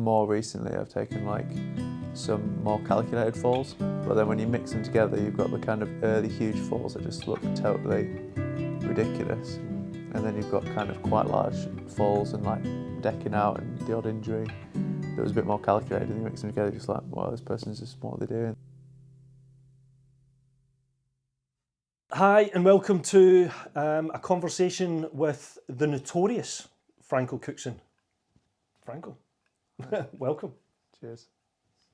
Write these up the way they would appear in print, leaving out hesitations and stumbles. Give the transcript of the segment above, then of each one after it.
more recently I've taken like some more calculated falls, but then when you mix them together you've got the kind of early huge falls that just look totally ridiculous, and then you've got kind of quite large falls and like decking out and the odd injury that was a bit more calculated, and you mix them together just like, wow, this person's just, what are they doing? Hi and welcome to a conversation with the notorious Franco Cookson. Franco, welcome. Cheers.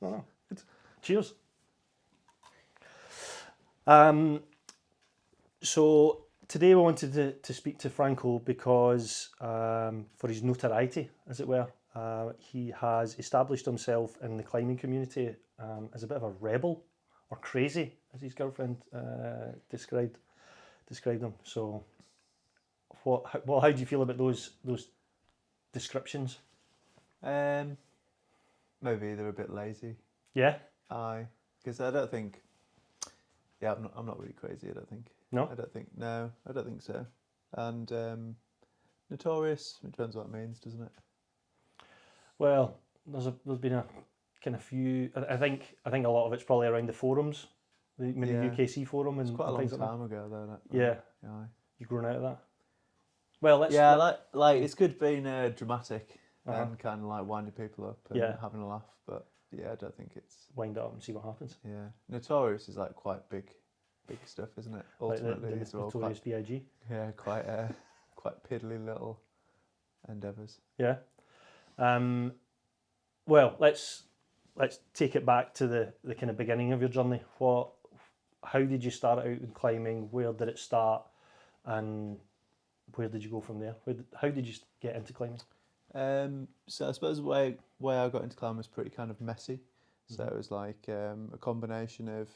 Oh, good. Cheers. So today we wanted to speak to Franco because for his notoriety, as it were, he has established himself in the climbing community as a bit of a rebel, or crazy, as his girlfriend described him. So, how do you feel about those descriptions? Maybe they're a bit lazy. Yeah. Because I don't think. Yeah, I'm not really crazy. I don't think. No. I don't think so. And notorious. It depends what it means, doesn't it? Well, there's been a kind of few. I think a lot of it's probably around the forums, maybe UKC forum, and it's quite a long things like time that. ago though. That, yeah. Yeah. You've grown out of that. Well, like it's good being dramatic and kind of like winding people up and having a laugh, but yeah, I don't think it's wind it up and see what happens. Yeah, notorious is like quite big stuff, isn't it? Ultimately, like it's all notorious B.I.G. Yeah, quite piddly little endeavours. Yeah. Well, let's take it back to the kind of beginning of your journey. How did you start out in climbing? Where did it start, and where did you go from there? How did you get into climbing? So I suppose the way I got into climbing was pretty kind of messy. So it was like a combination of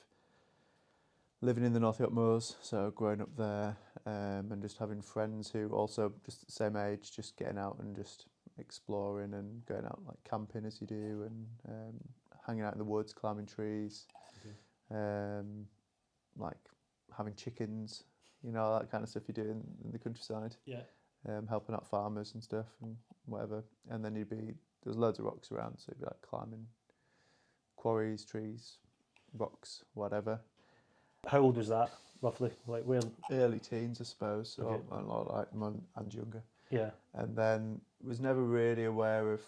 living in the North York Moors, so growing up there, and just having friends who also just the same age, just getting out and just exploring and going out like camping as you do, and hanging out in the woods, climbing trees, like having chickens, that kind of stuff you do in the countryside. Yeah. Helping out farmers and stuff and whatever. And then there's loads of rocks around, so you'd be like climbing quarries, trees, rocks, whatever. How old was that, roughly? Like where? Early teens, I suppose, Okay. or a lot like and younger. Yeah. And then was never really aware of.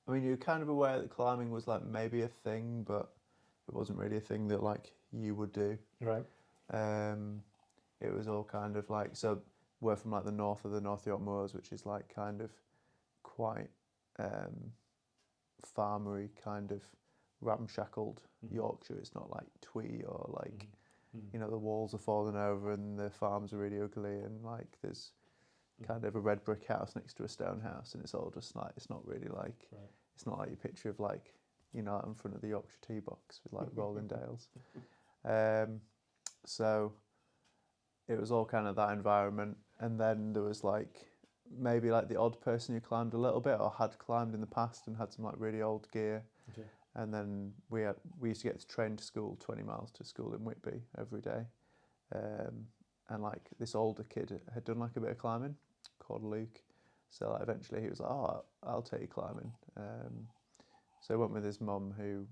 I mean, you were kind of aware that climbing was like maybe a thing, but it wasn't really a thing that like you would do. Right. It was all kind of like, so we're from like the north of the North York Moors, which is like kind of quite farmery, kind of ramshackled Yorkshire. It's not like twee or like the walls are falling over and the farms are really ugly, and like there's kind of a red brick house next to a stone house, and it's all just like, it's not really like it's not like your picture of like in front of the Yorkshire tea box with like rolling dales. So it was all kind of that environment, and then there was like maybe like the odd person who climbed a little bit or had climbed in the past and had some like really old gear. Okay. And then we used to get to train to school 20 miles to school in Whitby every day, and like this older kid had done like a bit of climbing called Luke, so like eventually he was like, oh, I'll take you climbing. So I went with his mum, who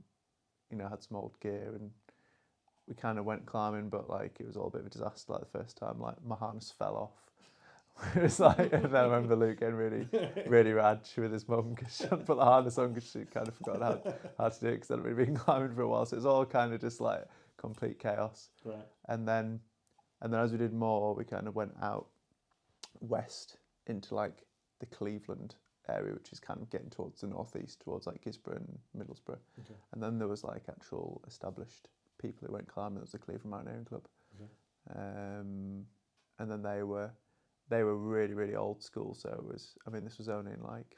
had some old gear, and we kind of went climbing, but like it was all a bit of a disaster. Like the first time, like my harness fell off. It was like, and then I remember Luke getting really rad with his mum because she hadn't put the harness on because she kind of forgot how to do it because I'd really been climbing for a while. So it was all kind of just like complete chaos. Right. And then as we did more, we kind of went out west into like the Cleveland area, which is kind of getting towards the northeast, towards like Gisborne and Middlesbrough. Okay. And then there was like actual established people who went climbing. There was the Cleveland Mountaineering Club. Okay. And then they were really, really old school. So it was, this was only in like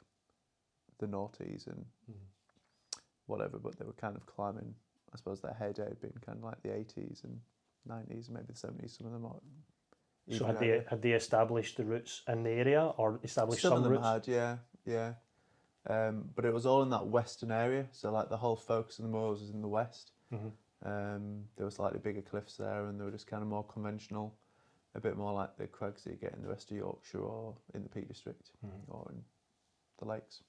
the noughties and whatever, but they were kind of climbing. I suppose their heyday had been kind of like the 80s and 90s, maybe the 70s. Some of them are. So had they established the routes in the area, or established some routes? Some of them had, yeah. But it was all in that western area. So like the whole focus of the moors was in the west. There were slightly bigger cliffs there, and they were just kind of more conventional, a bit more like the crags that you get in the rest of Yorkshire or in the Peak District or in the lakes.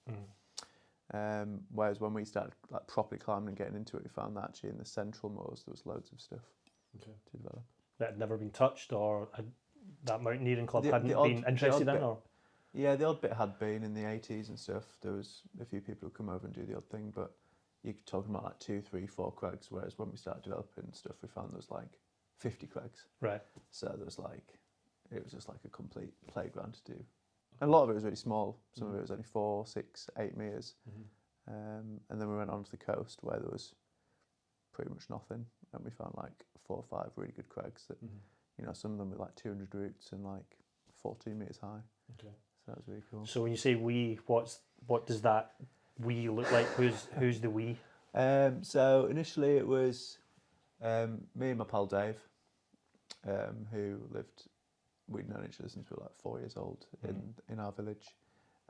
Whereas when we started like properly climbing and getting into it, we found that actually in the central moors there was loads of stuff to develop. That had never been touched, or that mountaineering club The hadn't odd- been the interested odd in, bit- or Yeah, the odd bit had been in the 80s and stuff. There was a few people who come over and do the odd thing, but you're talking about like 2, 3, 4 crags, whereas when we started developing stuff, we found there was like 50 crags. right? So there was like, it was just like a complete playground to do. And a lot of it was really small. Some of it was only 4, 6, 8 metres. And then we went onto the coast where there was pretty much nothing. And we found like 4 or 5 really good crags that, you know, some of them were like 200 roots and like 14 metres high. Okay. So that was really cool. So when you say we, what does that we look like? Who's the we? So initially it was me and my pal Dave, who lived, we'd known each other since we were like 4 years old in our village.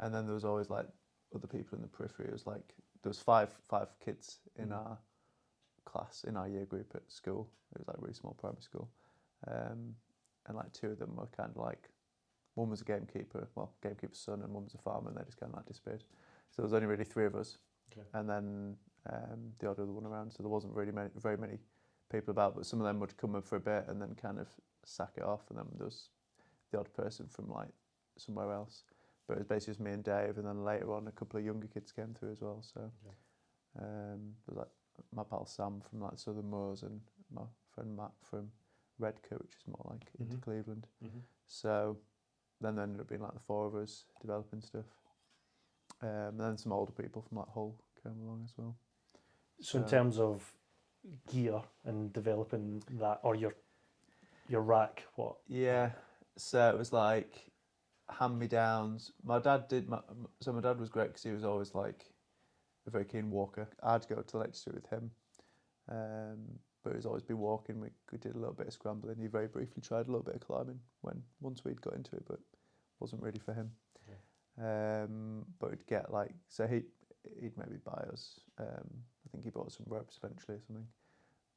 And then there was always like other people in the periphery. It was like, there was five kids in our class, in our year group at school. It was like a really small primary school. And like 2 of them were kind of like, one was a gamekeeper's son, and one was a farmer, and they just kind of like disappeared. So there was only really 3 of us. Okay. And then the odd other one around, so there wasn't really very many people about, but some of them would come up for a bit and then kind of sack it off, and then there was the odd person from like somewhere else. But it was basically just me and Dave, and then later on a couple of younger kids came through as well. So there was like my pal Sam from like Southern Moors, and my friend Matt from Redcar, which is more like into Cleveland. So then there ended up being like the 4 of us developing stuff. And then some older people from like Hull came along as well. So in terms of gear and developing that, or your rack, what? Yeah, so it was like hand-me-downs. My dad was great because he was always like a very keen walker. I'd go to the Lake District with him, but he was always be walking. We did a little bit of scrambling. He very briefly tried a little bit of climbing once we'd got into it, but wasn't really for him. But we'd get like, so he'd maybe buy us, I think he bought us some ropes eventually or something,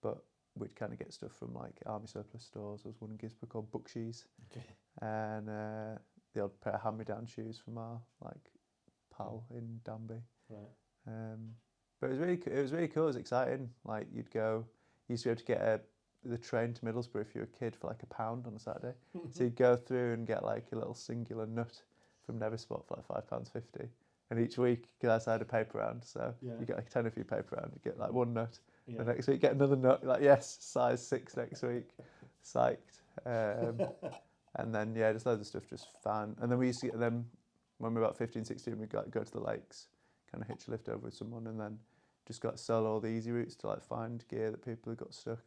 but we'd kind of get stuff from like army surplus stores. There was one in Guidebook called Bookshees, and the odd pair of hand-me-down shoes from our like pal in Danby. But it was really cool. It was exciting. Like you used to be able to get the train to Middlesbrough if you were a kid for like £1 on a Saturday. So you'd go through and get like a little singular nut from Neverspot for like £5.50. And each week, because I had a paper round, so you get like a tenner for your paper round, you get like 1 nut. The next week, get another nut. Like, yes, size 6 next week. Psyched. And then, just loads of stuff, just fun. And then we used to get them, when we were about 15, 16, we'd go to the lakes, kind of hitch a lift over with someone, and then just got solo all the easy routes to like find gear that people had got stuck.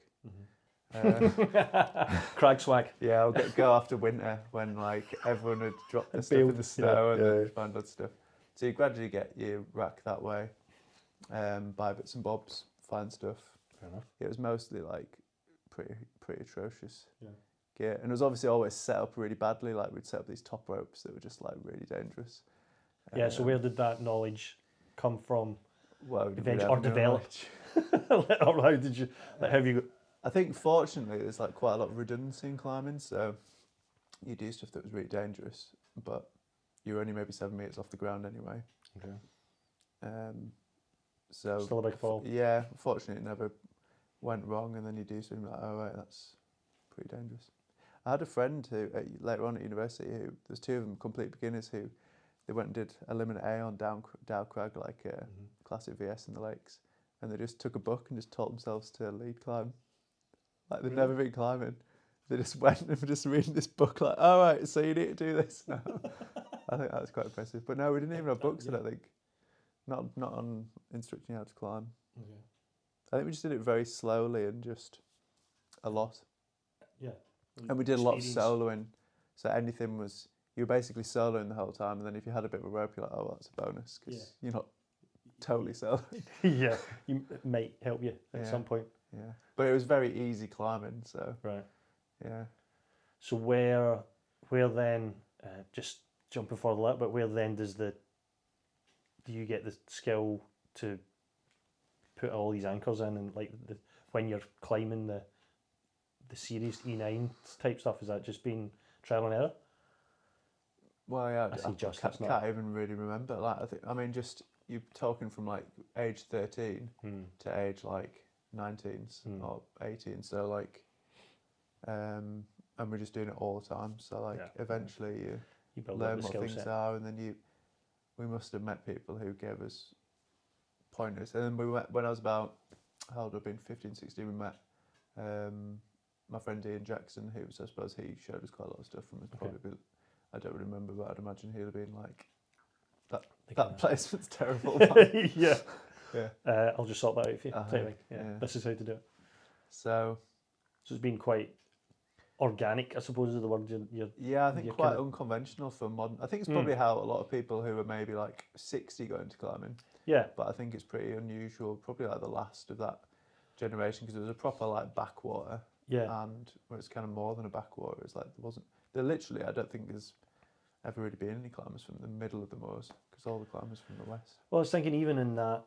Crag swag. Yeah, I'll go after winter when like everyone had dropped their stuff in the snow and then find other stuff. So you gradually get your rack that way, buy bits and bobs, find stuff. Fair enough. It was mostly like pretty atrocious gear, and it was obviously always set up really badly. Like we'd set up these top ropes that were just like really dangerous. So where did that knowledge come from? Well, Eventually, or develop? Or how did you? Like, have you got? I think fortunately there's like quite a lot of redundancy in climbing, so you do stuff that was really dangerous, but you're only maybe 7 meters off the ground anyway. So Still a big fall. Yeah, fortunately it never went wrong, and then you do something like, oh right, that's pretty dangerous. I had a friend who later on at university, who there's 2 of them complete beginners who they went and did a limit A on Dow Crag, like a classic VS in the lakes, and they just took a book and just taught themselves to lead climb. Like they'd never been climbing. They just went and were just reading this book like, all right, so you need to do this now. I think that was quite impressive. But no, we didn't even have books, I don't think. Not on instructing you how to climb. I think we just did it very slowly and just a lot. And we did a lot of soloing. So anything was, you were basically soloing the whole time, and then if you had a bit of a rope, you're like, oh, well, that's a bonus, because you're not totally soloing. You might help you at some point. Yeah, but it was very easy climbing, so. Right. Yeah. So where then, just jumping forward a little bit, where then do you get the skill to put all these anchors in, and like when you're climbing the series E9 type stuff, is that just been trial and error? Well, yeah, I can't even really remember. Like, just you're talking from like age 13 to age like 19s or 18. So like, and we're just doing it all the time. So like, eventually you build learn up the what skill things set. are, and then we must have met people who gave us pointers. And then we met when I was about, how old I've been, 15, 16. We met my friend Ian Jackson, who was, I suppose he showed us quite a lot of stuff from his probably. I don't really remember, but I'd imagine he'd have been like, that placement's terrible. Yeah. Yeah. I'll just sort that out for you. Type thing. Yeah. This is how to do it. So it's been quite organic, I suppose, is the word you're yeah, I think quite unconventional for modern. I think it's probably how a lot of people who are maybe like 60 go into climbing. Yeah. But I think it's pretty unusual, probably like the last of that generation, because it was a proper like backwater. Yeah. And well, it's kind of more than a backwater. It's like there literally, I don't think there's ever really been any climbers from the middle of the moors, because all the climbers from the west. Well, I was thinking even in that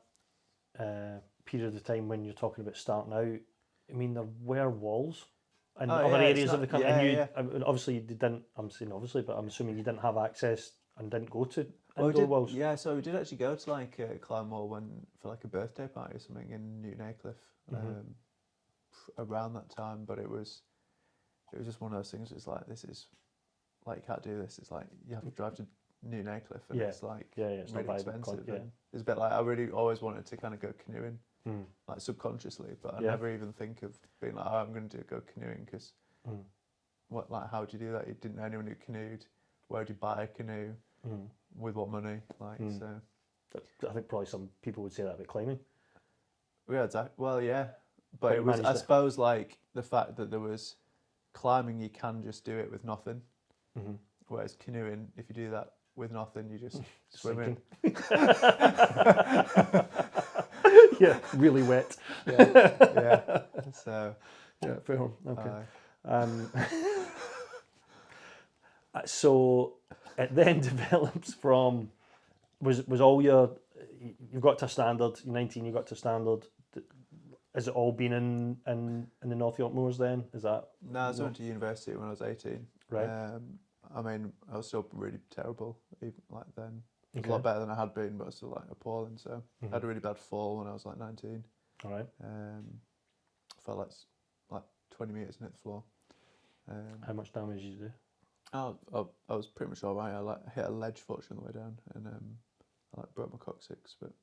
period of time when you're talking about starting out, I mean, there were walls in other areas of the country. I mean, obviously, you didn't, I'm saying obviously, but I'm assuming you didn't have access and didn't go to indoor walls. Yeah, so we did actually go to like a climb wall for like a birthday party or something in Newton Aycliffe around that time, but it was just one of those things. It's like, this is like, you can't do this. It's like you have to drive to Newton Aycliffe, and it's like it's really not expensive. It's a bit like, I really always wanted to kind of go canoeing, like subconsciously, but I never even think of being like, oh, I'm going to go canoeing, because how do you do that? You didn't know anyone who canoed. Where do you buy a canoe? With what money? Like so. I think probably some people would say that about climbing. Yeah, exactly. Well, yeah, but it was, I suppose, like the fact that there was climbing, you can just do it with nothing. Whereas canoeing, if you do that with nothing, you just swim in. Yeah, really wet. Yeah. So yeah, fair. Okay. So it then develops from was all you've got to standard. You're 19. You got to standard. Has it all been in the North York Moors then? Is that? No, I went to university when I was 18. Right. I mean, I was still really terrible even like then. It was a lot better than I had been, but I was still like appalling. So I had a really bad fall when I was like 19. All right. Fell like 20 metres and hit the floor. How much damage did you do? I was pretty much all right. I hit a ledge fortunately on the way down, and I broke my coccyx, but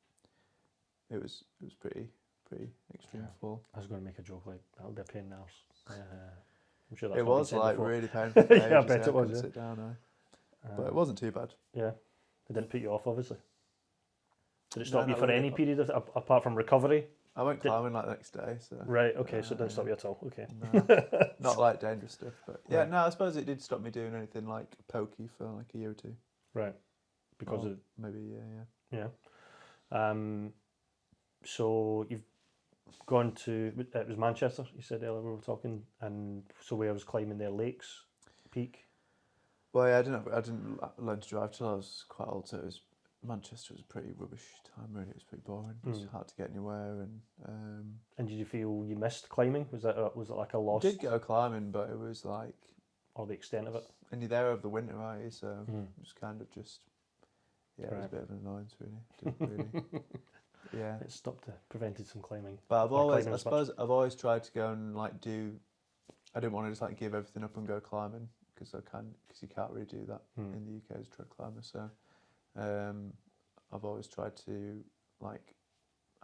it was pretty extreme fall. I was going to make a joke like that'll be a pain in the arse. I'm sure that's it was like really painful. Yeah, I bet it was. Sit down, but it wasn't too bad. Yeah, it didn't put you off, obviously. Did it stop you for any period apart from recovery? I went climbing like the next day. So right, okay, so it didn't stop you at all. Okay, no, not like dangerous stuff, but yeah, no, I suppose it did stop me doing anything like pokey for like a year or two. Right, because of maybe yeah. So you've gone to, it was Manchester, you said earlier we were talking, and so where I was climbing there, Lakes Peak. Well, yeah, I didn't learn to drive till I was quite old, so Manchester was a pretty rubbish time, really. It was pretty boring. It was hard to get anywhere, and did you feel you missed climbing? Was it like a loss? I did go climbing, but it was like, or the extent of it. And you're there over the winter, right? So it was kind of just, it was a bit of an annoyance, really. Didn't really. Yeah, it prevented some climbing. But I suppose I've always tried to go and like I didn't want to just like give everything up and go climbing, because you can't really do that in the UK as a trail climber. So I've always tried to like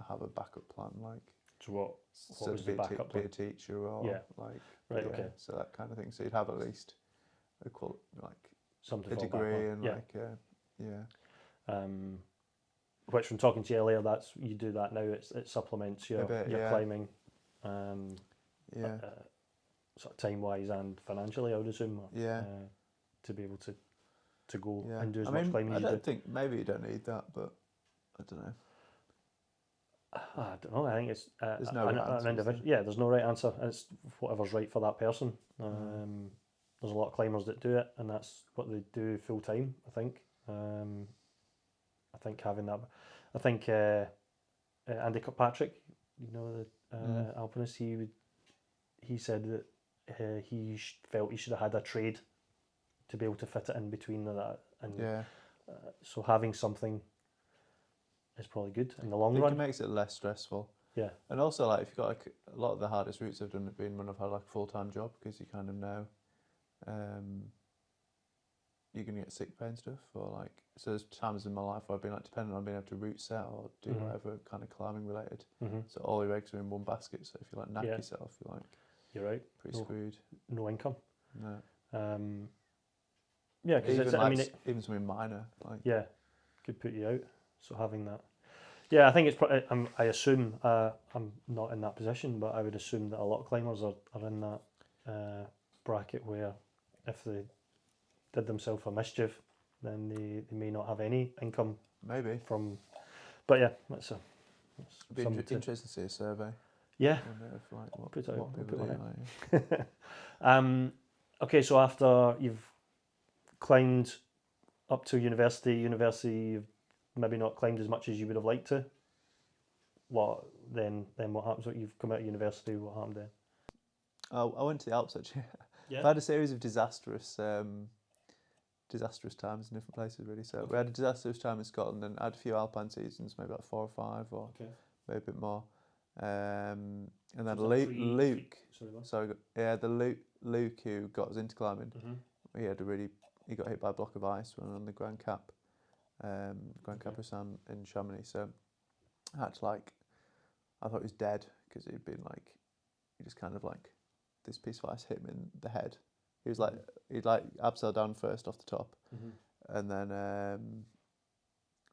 have a backup plan, like so what was the backup plan? Be a teacher or okay, so that kind of thing. So you'd have at least something a degree and which, from talking to you earlier, you do that now. It supplements your climbing, sort of time wise and financially, I would assume. To be able to go and do as much climbing as you do. I don't think maybe you don't need that, but I don't know. I don't know. I think it's there's no right answer. There's no right answer. It's whatever's right for that person. There's a lot of climbers that do it, and that's what they do full time. I think. I think having that. I think Andy Kirkpatrick, the alpinist, he said that he felt he should have had a trade to be able to fit it in between that, and so having something is probably good in the long I think run. it makes it less stressful. Yeah. And also, like, if you've got like a lot of the hardest routes I've done have been when I've had like a full-time job, because you kind of know you're gonna get sick pay and stuff, or like, so there's times in my life where I've been like dependent on being able to route set or do whatever kind of climbing related. So all your eggs are in one basket. So if you like knock yourself, you're like, you're right, pretty screwed. No income. No. Yeah, because even it's, like, I mean, even something minor, like could put you out. So having that. Yeah, I think it's probably, I assume, I'm not in that position, but I would assume that a lot of climbers are in that bracket where if they did themselves a mischief, then they may not have any income maybe from. But yeah, that's be something interesting to see a survey. Yeah, Of like what put it out, people put do. it. Okay, so after you've climbed up to university, you've maybe not climbed as much as you would have liked to. What then what happens when you've come out of university? What happened then? I went to the Alps actually. Yeah. I've had a series of disastrous times in different places really. So we had a disastrous time in Scotland and I had a few Alpine seasons, maybe like 4 or 5 or maybe a bit more. And then Luke, Luke who got us into climbing, he got hit by a block of ice when on the Grand Cap, Grand Capucin in Chamonix. So I had to I thought he was dead because he just kind of like, this piece of ice hit him in the head. He was he'd abseiled down first off the top, and then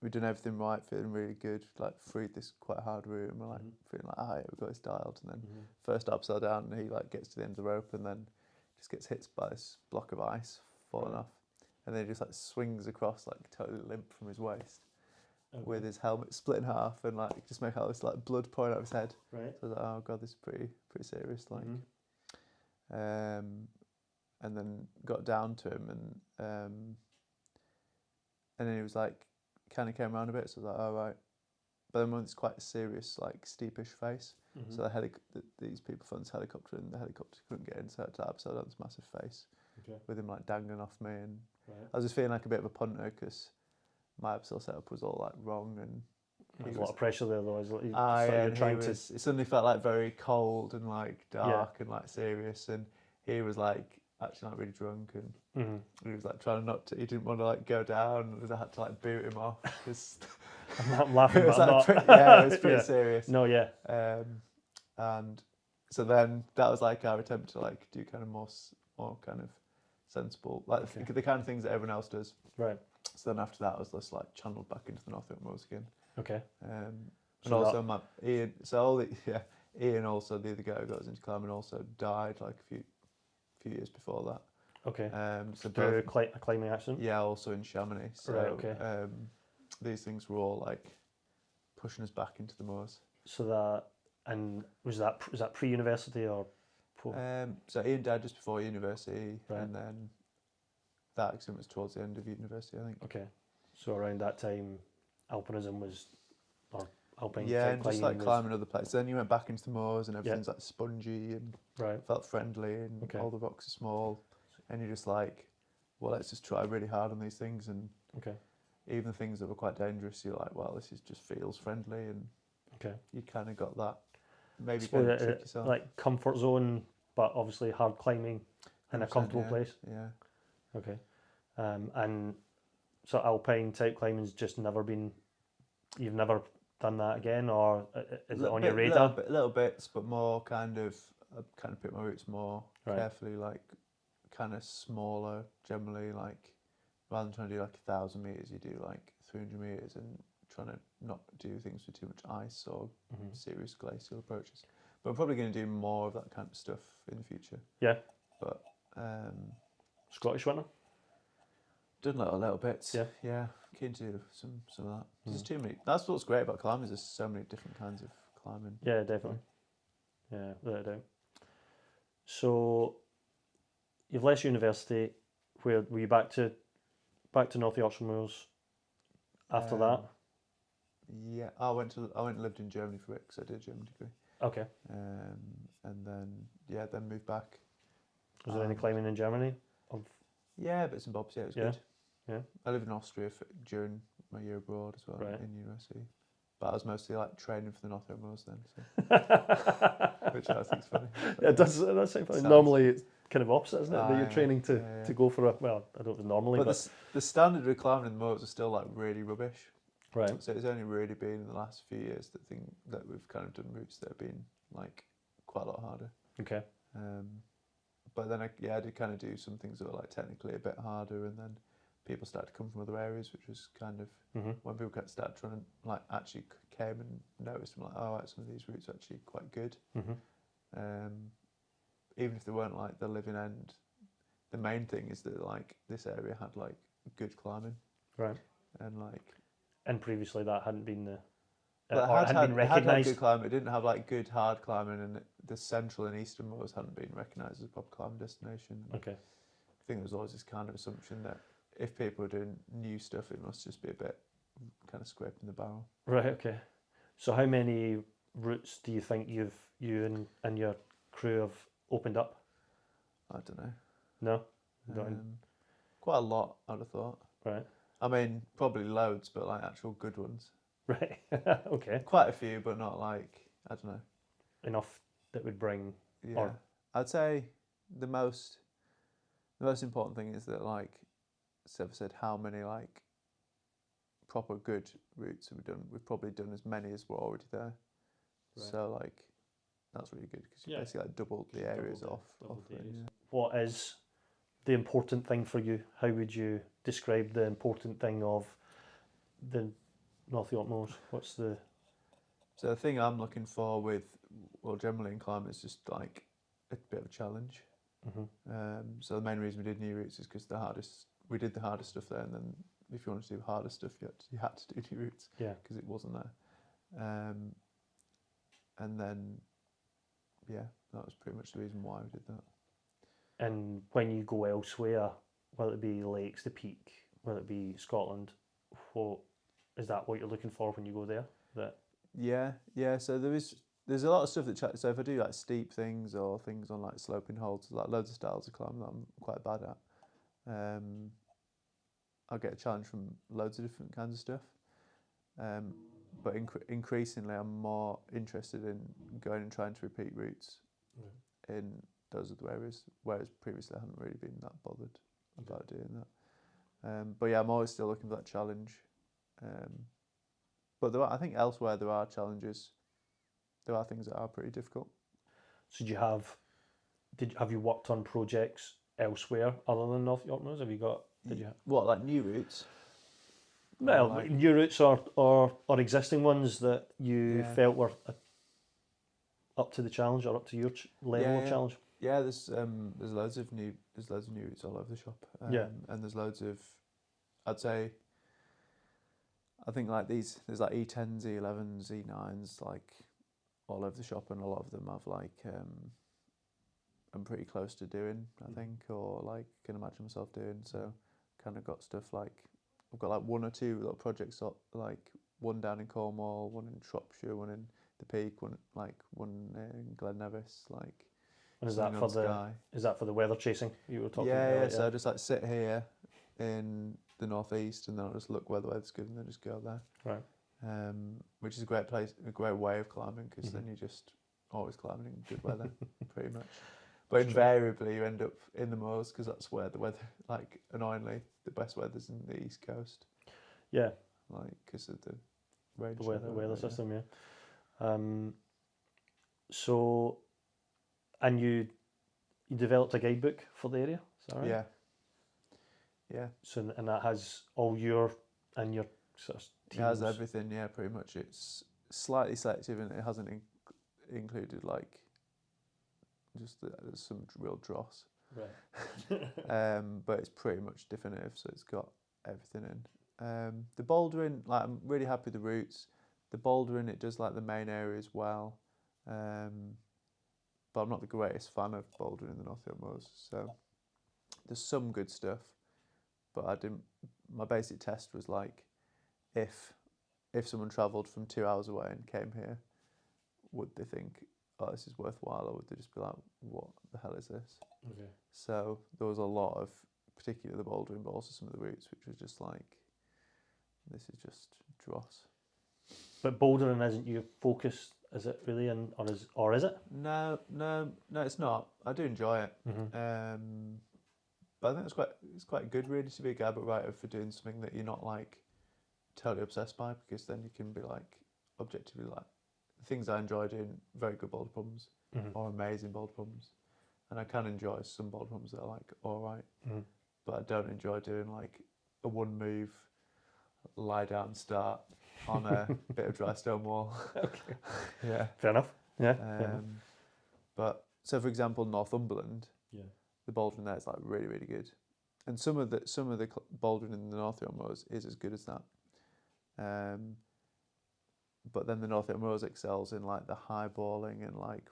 we'd done everything right, feeling really good, like freed this quite hard route, and we're like feeling like, yeah, we've got this dialed. And then first abseil down, and he gets to the end of the rope, and then just gets hit by this block of ice falling off, and then he just swings across totally limp from his waist. With his helmet split in half and just make all this blood pouring out of his head. Right. So I was like, oh god, this is pretty serious. And then got down to him and then he was kind of came around a bit. So I was like, oh right. But then when it's quite a serious steepish face. So these people flew this helicopter and the helicopter couldn't get in, so I had to abseil down this massive face with him dangling off me, and I was just feeling like a bit of a punter because my abseil setup was all wrong, and there's a lot of pressure there though. It suddenly felt very cold and dark and serious, and he was actually really drunk, and he was trying not to. He didn't want to go down, and I had to boot him off because I'm laughing. It was but I'm not. it was pretty serious. No, yeah. And so then that was our attempt to do kind of more kind of sensible, the kind of things that everyone else does. Right. So then after that, I was just channeled back into the North Moors again. Okay. And So also Ian. So Ian, also the other guy who got us into climbing, also died a few years before that. Okay. So through a climbing accident. Yeah, also in Chamonix. So right. Okay. These things were all pushing us back into the moors. So was that pre-university or? So Ian died just before university, right. and then that accident was towards the end of university, I think. Okay. So around that time, alpinism was, or alpine and just climbing climbing other places. Then you went back into the moors, and everything's spongy and felt friendly, and all the rocks are small, and you're just well, let's just try really hard on these things, and even the things that were quite dangerous, you're well, this just feels friendly, and you kind of got that. Maybe kind of trick yourself. Comfort zone, but obviously hard climbing in a comfortable place. Yeah. Okay. And so alpine type climbing's just never been. You've never done that again, or is it on your radar? Little bits, but more kind of. I kind of pick my routes more carefully, kind of smaller. Generally, rather than trying to do 1,000 meters, you do 300 meters, and trying to not do things with too much ice or serious glacial approaches. But I'm probably going to do more of that kind of stuff in the future. Yeah. But Scottish winter? Done little bits. Yeah. Yeah. Keen to do some of that. There's too many. That's what's great about climbing. There's so many different kinds of climbing. Yeah, definitely. Yeah, without a doubt. So you've left university. Where were you back to North Yorkshire Moors after that? Yeah, I went and lived in Germany for a bit because I did a German degree. Okay. And then moved back. Was there any climbing in Germany? Yeah, bits and bobs. Yeah, it was good. Yeah. I lived in Austria during my year abroad as well, right. in university. But I was mostly like training for the North Moors then, so, which I think is funny. But, It does. That's funny. Sounds- Normally, it's kind of opposite, isn't it? That you're yeah, training to, yeah. to go for a. Well, I don't know if it's normally, But but the standard with climbing in the Moors are still like really rubbish. right. So it's only really been in the last few years that we've kind of done routes that have been like quite a lot harder. Okay. But then I did kind of do some things that were like technically a bit harder, and then people started to come from other areas, which was kind of when people started trying to like actually came and noticed, I'm like, oh, right, some of these routes are actually quite good. Even if they weren't like the living end, the main thing is that like this area had like good climbing, Right. and like. And previously that hadn't been the. But Or hadn't been it had recognised. good climbing. It didn't have like good hard climbing, and the central and eastern moors hadn't been recognised as a proper climbing destination. Okay. I think there was always this kind of assumption that if people are doing new stuff, it must just be a bit kind of scraping the barrel. Right. Okay. So how many routes do you think you and your crew have opened up? I don't know. No. Quite a lot, I'd have thought. Right. I mean, probably loads, but like actual good ones. Right. Okay. Quite a few, but not like, I don't know. Enough that would bring. Yeah. Or, I'd say the most important thing is that like, Sev said, how many like proper good routes have we done? We've probably done as many as were already there. Right. So like, that's really good because you basically like doubled the areas off. The areas. Yeah. What is the important thing for you? How would you describe the important thing of the North York Moors? What's the... So the thing I'm looking for with, well, generally in climbing is just like a bit of a challenge. So the main reason we did new routes is because we did the hardest stuff there, and then if you want to do harder stuff, you had to do new routes. Yeah. Because it wasn't there. And then, yeah, that was pretty much the reason why we did that. And when you go elsewhere, whether it be lakes, the peak, whether it be Scotland, what is that what you're looking for when you go there? Yeah. So there's a lot of stuff that so if I do like steep things or things on like sloping holds, like loads of styles of climbing that I'm quite bad at, I'll get a challenge from loads of different kinds of stuff. But increasingly, I'm more interested in going and trying to repeat routes in those other areas, whereas previously I haven't really been that bothered about doing that. But yeah, I'm always still looking for that challenge. But I think elsewhere there are challenges. There are things that are pretty difficult. So have you worked on projects elsewhere other than North York Moors? What, like new routes? Well, new routes or existing ones that you felt were up to the challenge or up to your level of challenge? Yeah, there's loads of new routes all over the shop. And there's loads of, I'd say, I think like there's like E10s, E11s, E9s, like all over the shop, and a lot of them I've like I'm pretty close to doing, I think, or like can imagine myself doing. So kind of got stuff like I've got like one or two little projects, like one down in Cornwall, one in Shropshire, one in the Peak, one in Glen Nevis, like. And is that for the weather chasing you were talking about? Yeah. So I just like sit here in the northeast, and then I'll just look where the weather's good, and then just go there. Right. Which is a great way of climbing, because then you're just always climbing in good weather, pretty much. But invariably you end up in the moors, because that's where the weather, like annoyingly, the best weather's in the east coast. Yeah. Like because of the range. The weather system, yeah. So, and you developed a guidebook for the area, is that right? Yeah. So, and that has all your sort of teams. It has everything, yeah, pretty much. It's slightly selective, and it hasn't included like just some real dross. Right. But it's pretty much definitive, so it's got everything in. The bouldering, like I'm really happy with the routes. The bouldering, it does like the main area as well. But I'm not the greatest fan of bouldering in the North York Moors. So there's some good stuff, but my basic test was like, if someone travelled from 2 hours away and came here, would they think, oh, this is worthwhile, or would they just be like, what the hell is this? Okay. So there was a lot of, particularly the bouldering, but also some of the routes, which was just like, this is just dross. But bouldering isn't your focus, is it really? Or is it? No, it's not. I do enjoy it. But I think it's quite good really to be a guidebook writer for doing something that you're not like totally obsessed by, because then you can be like objectively like the things I enjoy doing, very good boulder problems or amazing boulder problems, and I can enjoy some boulder problems that are like all right, but I don't enjoy doing like a one move lie down start on a bit of dry stone wall. Okay. Yeah. Fair enough. Yeah. Fair enough. But so for example, Northumberland, Yeah. the bouldering there is like really, really good, and some of the bouldering in the North York Moors is as good as that. But then the North York Moors excels in like the high balling and like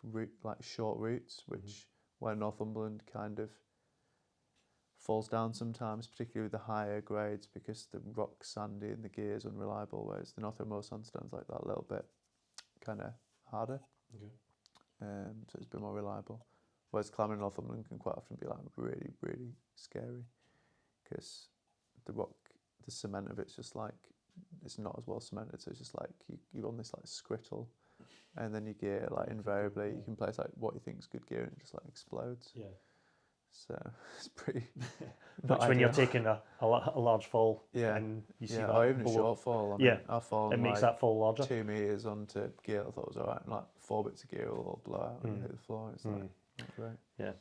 short routes, which where Northumberland kind of falls down sometimes, particularly with the higher grades, because the rock's sandy and the gear's unreliable, whereas the North York Moor sandstone's like that little bit kind of harder. Okay. So it's a bit more reliable. Whereas climbing Northumberland can quite often be like really, really scary, because the rock, the cement of it's just like, it's not as well cemented, so it's just like you're on this like skrittle, and then your gear like invariably you can place like what you think is good gear and it just like explodes. Yeah. So it's pretty. Which when you're taking a large fall, and you see that, or even a short fall. I mean, I've fallen it makes like that fall larger. 2 meters onto gear I thought was alright, and like 4 bits of gear will all blow out when you hit the floor. It's like not great. Yeah.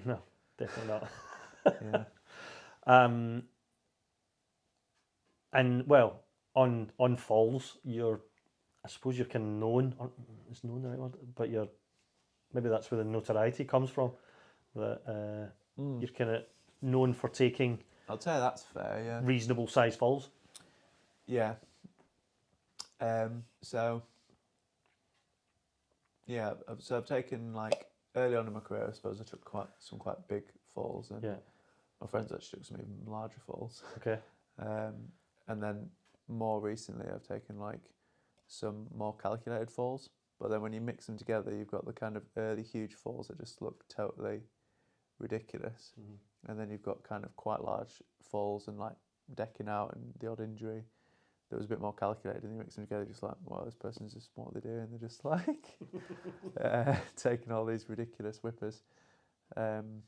No, definitely not. Yeah. And well, on falls, I suppose you're kind of known. Is known the right word? But maybe that's where the notoriety comes from. That you're kind of known for taking. I'd say that's fair. Yeah. Reasonable size falls. Yeah. So I've taken like early on in my career, I suppose I took some quite big falls, and my friends actually took some even larger falls. Okay. And then more recently, I've taken like some more calculated falls. But then when you mix them together, you've got the kind of early huge falls that just look totally ridiculous, and then you've got kind of quite large falls and like decking out and the odd injury that was a bit more calculated, and you mix them together, just like, well, this person's just, what are they doing? They're just like taking all these ridiculous whippers, and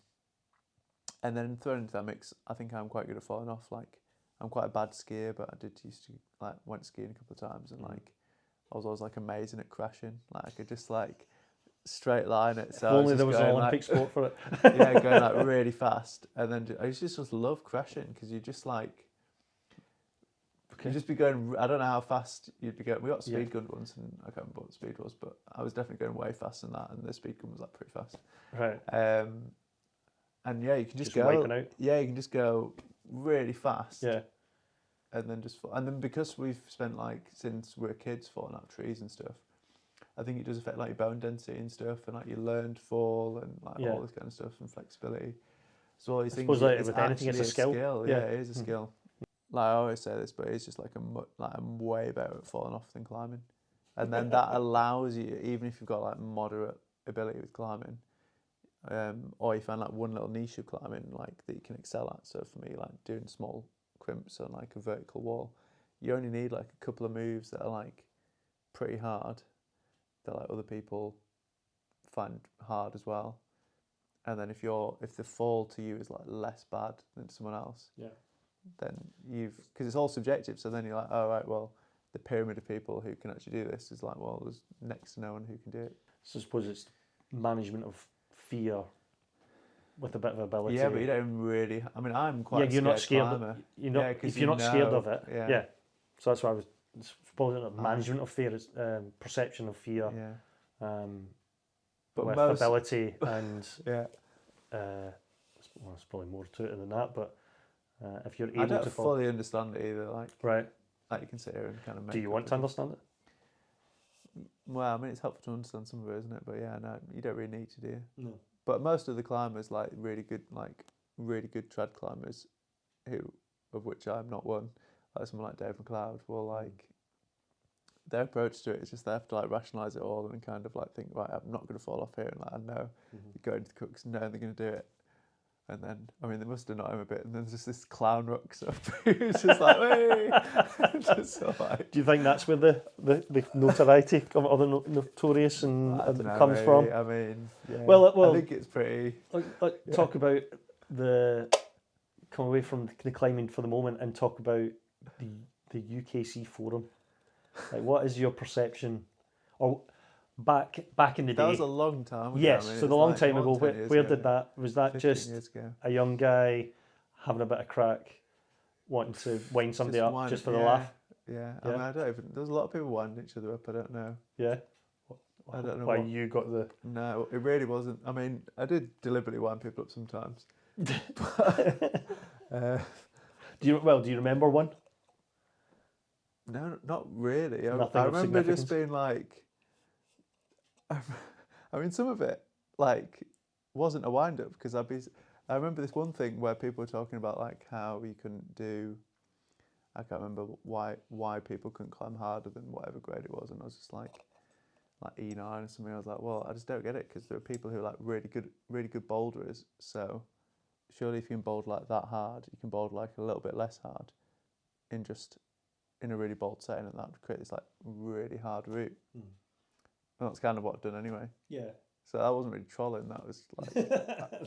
then thrown into that mix, I think I'm quite good at falling off. Like, I'm quite a bad skier, but I used to like went skiing a couple of times, and like I was always like amazing at crashing. Like I could just like straight line it. So if only there was an Olympic sport for it. Yeah, going like really fast, and then I just love crashing, because you just like you just be going. I don't know how fast you'd be going. We got speed gun once, and I can't remember what the speed was, but I was definitely going way faster than that, and the speed gun was like pretty fast. Right. And yeah, you can just go. Wiping out. Yeah, you can just go really fast. Yeah. And then because we've spent like since we were kids falling out of trees and stuff, I think it does affect like your bone density and stuff, and like your learned fall and like all this kind of stuff, and flexibility. So all these things. Suppose like with anything, it's a skill. Yeah, it is a skill. Like I always say this, but it's just like I'm way better at falling off than climbing, and then that allows you, even if you've got like moderate ability with climbing, or you find like one little niche of climbing like that you can excel at. So for me, like doing small crimps on like a vertical wall, you only need like a couple of moves that are like pretty hard, that like other people find hard as well. And then if the fall to you is like less bad than someone else, then because it's all subjective. So then you're like, oh right, well the pyramid of people who can actually do this is like, well, there's next to no one who can do it. So I suppose it's management of fear with a bit of ability. Yeah, but you don't really. I mean, I'm quite. You're not scared. If you're not scared of it, So that's why I was. It's probably not management of fear. It's perception of fear. Yeah. But with ability and there's probably more to it than that. But if you're able I don't to fully understand it either. Like you can sit here and kind of. Do you want to understand it? Well, I mean, it's helpful to understand some of it, isn't it? But yeah, no, you don't really need to, do you? No. But most of the climbers, like really good trad climbers, of which I'm not one, like someone like Dave McLeod, will like their approach to it is just they have to like rationalise it all and kind of like think, right, I'm not going to fall off here, and like I know going to the Cooks, knowing they're going to do it, And then, I mean, they must have known him a bit. And then there's just this clown rocks up. He's just like, hey! Just so like, Do you think that's where the notoriety of other notorious and comes maybe. from? I mean, yeah. Well, I think it's pretty. Talk about come away from the climbing for the moment and talk about the UKC forum. Like, what is your perception? Or back in the day? That was a long time ago. Yes, I mean, so the long time ago. Where did that? Was that just a young guy having a bit of crack, wanting to wind somebody up just for the laugh? Yeah. I mean, I don't even. There was a lot of people winding each other up. I don't know. Yeah. I don't know why you got the. No, it really wasn't. I mean, I did deliberately wind people up sometimes. Do you remember one? No, not really. Nothing I of remember significance? just being like, I mean, some of it like wasn't a wind up because I remember this one thing where people were talking about like how you couldn't do. I can't remember why people couldn't climb harder than whatever grade it was, and I was just like E9 or something. I was like, well, I just don't get it because there are people who are like really good boulderers. So surely if you can boulder like that hard, you can boulder like a little bit less hard in a really bold setting, and that would create this like really hard route. And that's kind of what I've done anyway. Yeah. So that wasn't really trolling. That was like,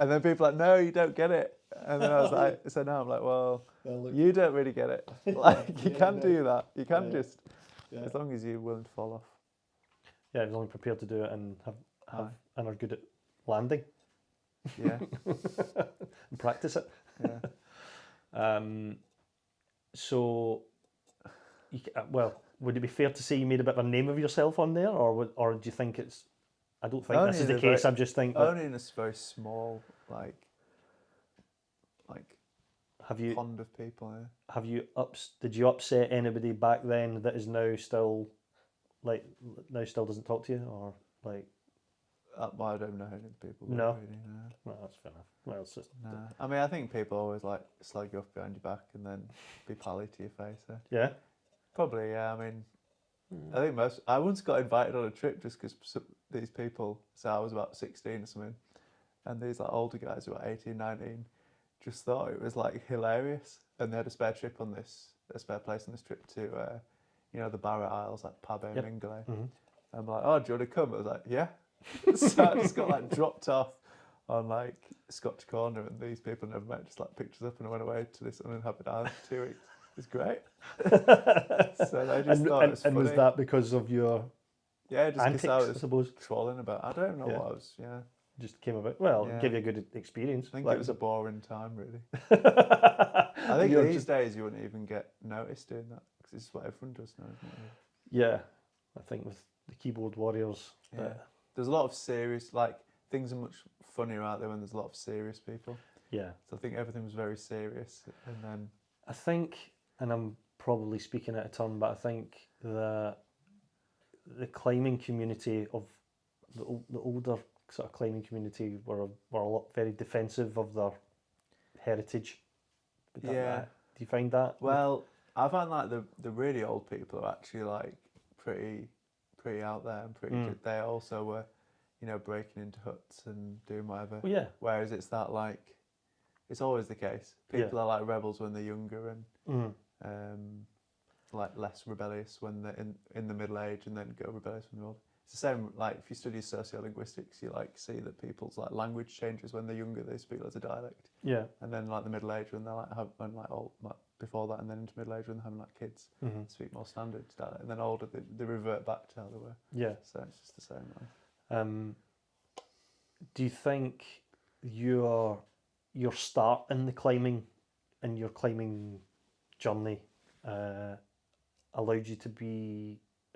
and then people were like, no, you don't get it. And then I was like, so now I'm like, well you don't really get it. Like you can do that. You can just as long as you're willing to fall off. Yeah, as long as you're prepared to do it and have and are good at landing. Yeah. And practice it. Yeah. So, would it be fair to say you made a bit of a name of yourself on there, or do you think it's? I don't think this is the case. I'm just thinking. Only in a very small like pond of people. Yeah. Have you Did you upset anybody back then that is now still doesn't talk to you, or like? I don't know any people. No. Really, no. Well, that's fair enough. Well, it's just. No. I mean, I think people always like slag you off behind your back and then be pally to your face. So. Yeah. Probably, yeah. I mean, I think I once got invited on a trip just because these people. So I was about 16 or something, and these like older guys who were 18, 19, just thought it was like hilarious, and they had a spare place on this trip to, the Barrett Isles, like Pabe and Mingley. Mm-hmm. I'm like, oh, do you want to come? I was like, yeah. So I just got like dropped off on like Scotch Corner, and these people I never met just like picked us up, and I went away to this uninhabited island for 2 weeks. It was great. So they just thought it was funny. And was that because of your just antics, because I was I suppose? trolling about. I don't know what I was. Just came about. Well, give you a good experience. I think it was a boring time, really. I think these days you wouldn't even get noticed doing that because this is what everyone does now, isn't it? Yeah, I think with the keyboard warriors. Yeah. There's a lot of serious, like, things are much funnier out there when there's a lot of serious people. Yeah. So I think everything was very serious, and then... I think, and I'm probably speaking out of turn, but I think the climbing community of the older sort of climbing community were a lot very defensive of their heritage. Do you find that? Well, I find like the really old people are actually like pretty out there and pretty good. They also were, breaking into huts and doing whatever. Well, yeah. Whereas it's that like, it's always the case. People are like rebels when they're younger and like less rebellious when they're in the middle age, and then go rebellious when they're old. It's the same. Like if you study sociolinguistics, you like see that people's like language changes when they're younger. They speak as a dialect. Yeah. And then like the middle age when they're like old, like before that, and then into middle age when they're having like kids, speak more standard dialect, and then older they revert back to how they were. Yeah. So it's just the same. Like. Do you think your start in the climbing and your climbing journey allowed you to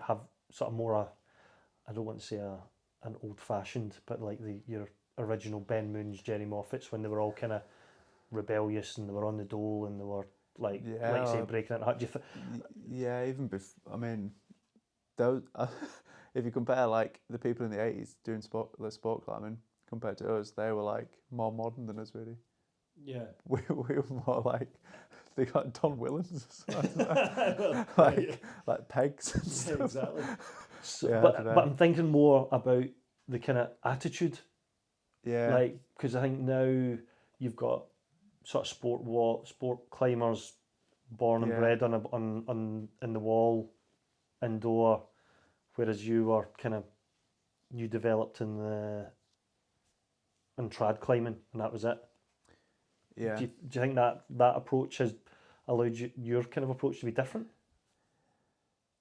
have sort of more I don't want to say an old-fashioned, but like your original Ben Moons, Jerry Moffats, when they were all kind of rebellious and they were on the dole and they were like say breaking it hard. Even before. I mean, those. If you compare like the people in the 80s doing sport climbing compared to us, they were like more modern than us, really. Yeah. We were more like they got Don Willans or something. like pegs and stuff. Exactly. So, but I'm thinking more about the kind of attitude. Yeah. Like, because I think now you've got sort of sport climbers born and bred on in the wall, indoor, whereas you were you developed in trad climbing, and that was it. Yeah. Do you think that approach has allowed your kind of approach to be different?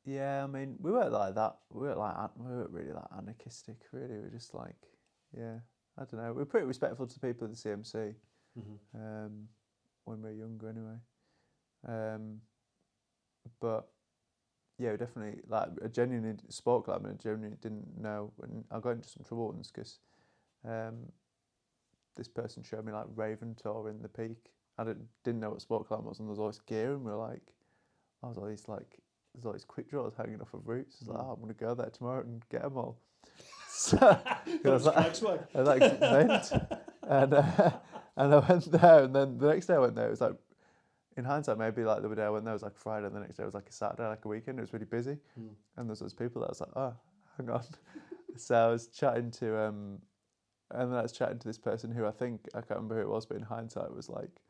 Yeah, I mean, we weren't like that. We weren't really like anarchistic. Really, we were just like, yeah, I don't know. We were pretty respectful to people at the CMC when we were younger, anyway. But yeah, we definitely like a genuinely sport climbing. I genuinely didn't know, and I got into some trouble once because this person showed me like Raven Tour in the Peak. I didn't know what sport climbing was, and there was all this gear, and we were like, there's all these quick draws hanging off of routes. It's like, I'm going to go there tomorrow and get them all. So I was like, vent. And I went there, and then the next day I went there, it was like, in hindsight, maybe like the day I went there was like Friday, and the next day was like a Saturday, like a weekend. It was really busy. And there's those people that I was like, oh, hang on. So I was chatting to, and then I was chatting to this person who I can't remember who it was, but in hindsight was like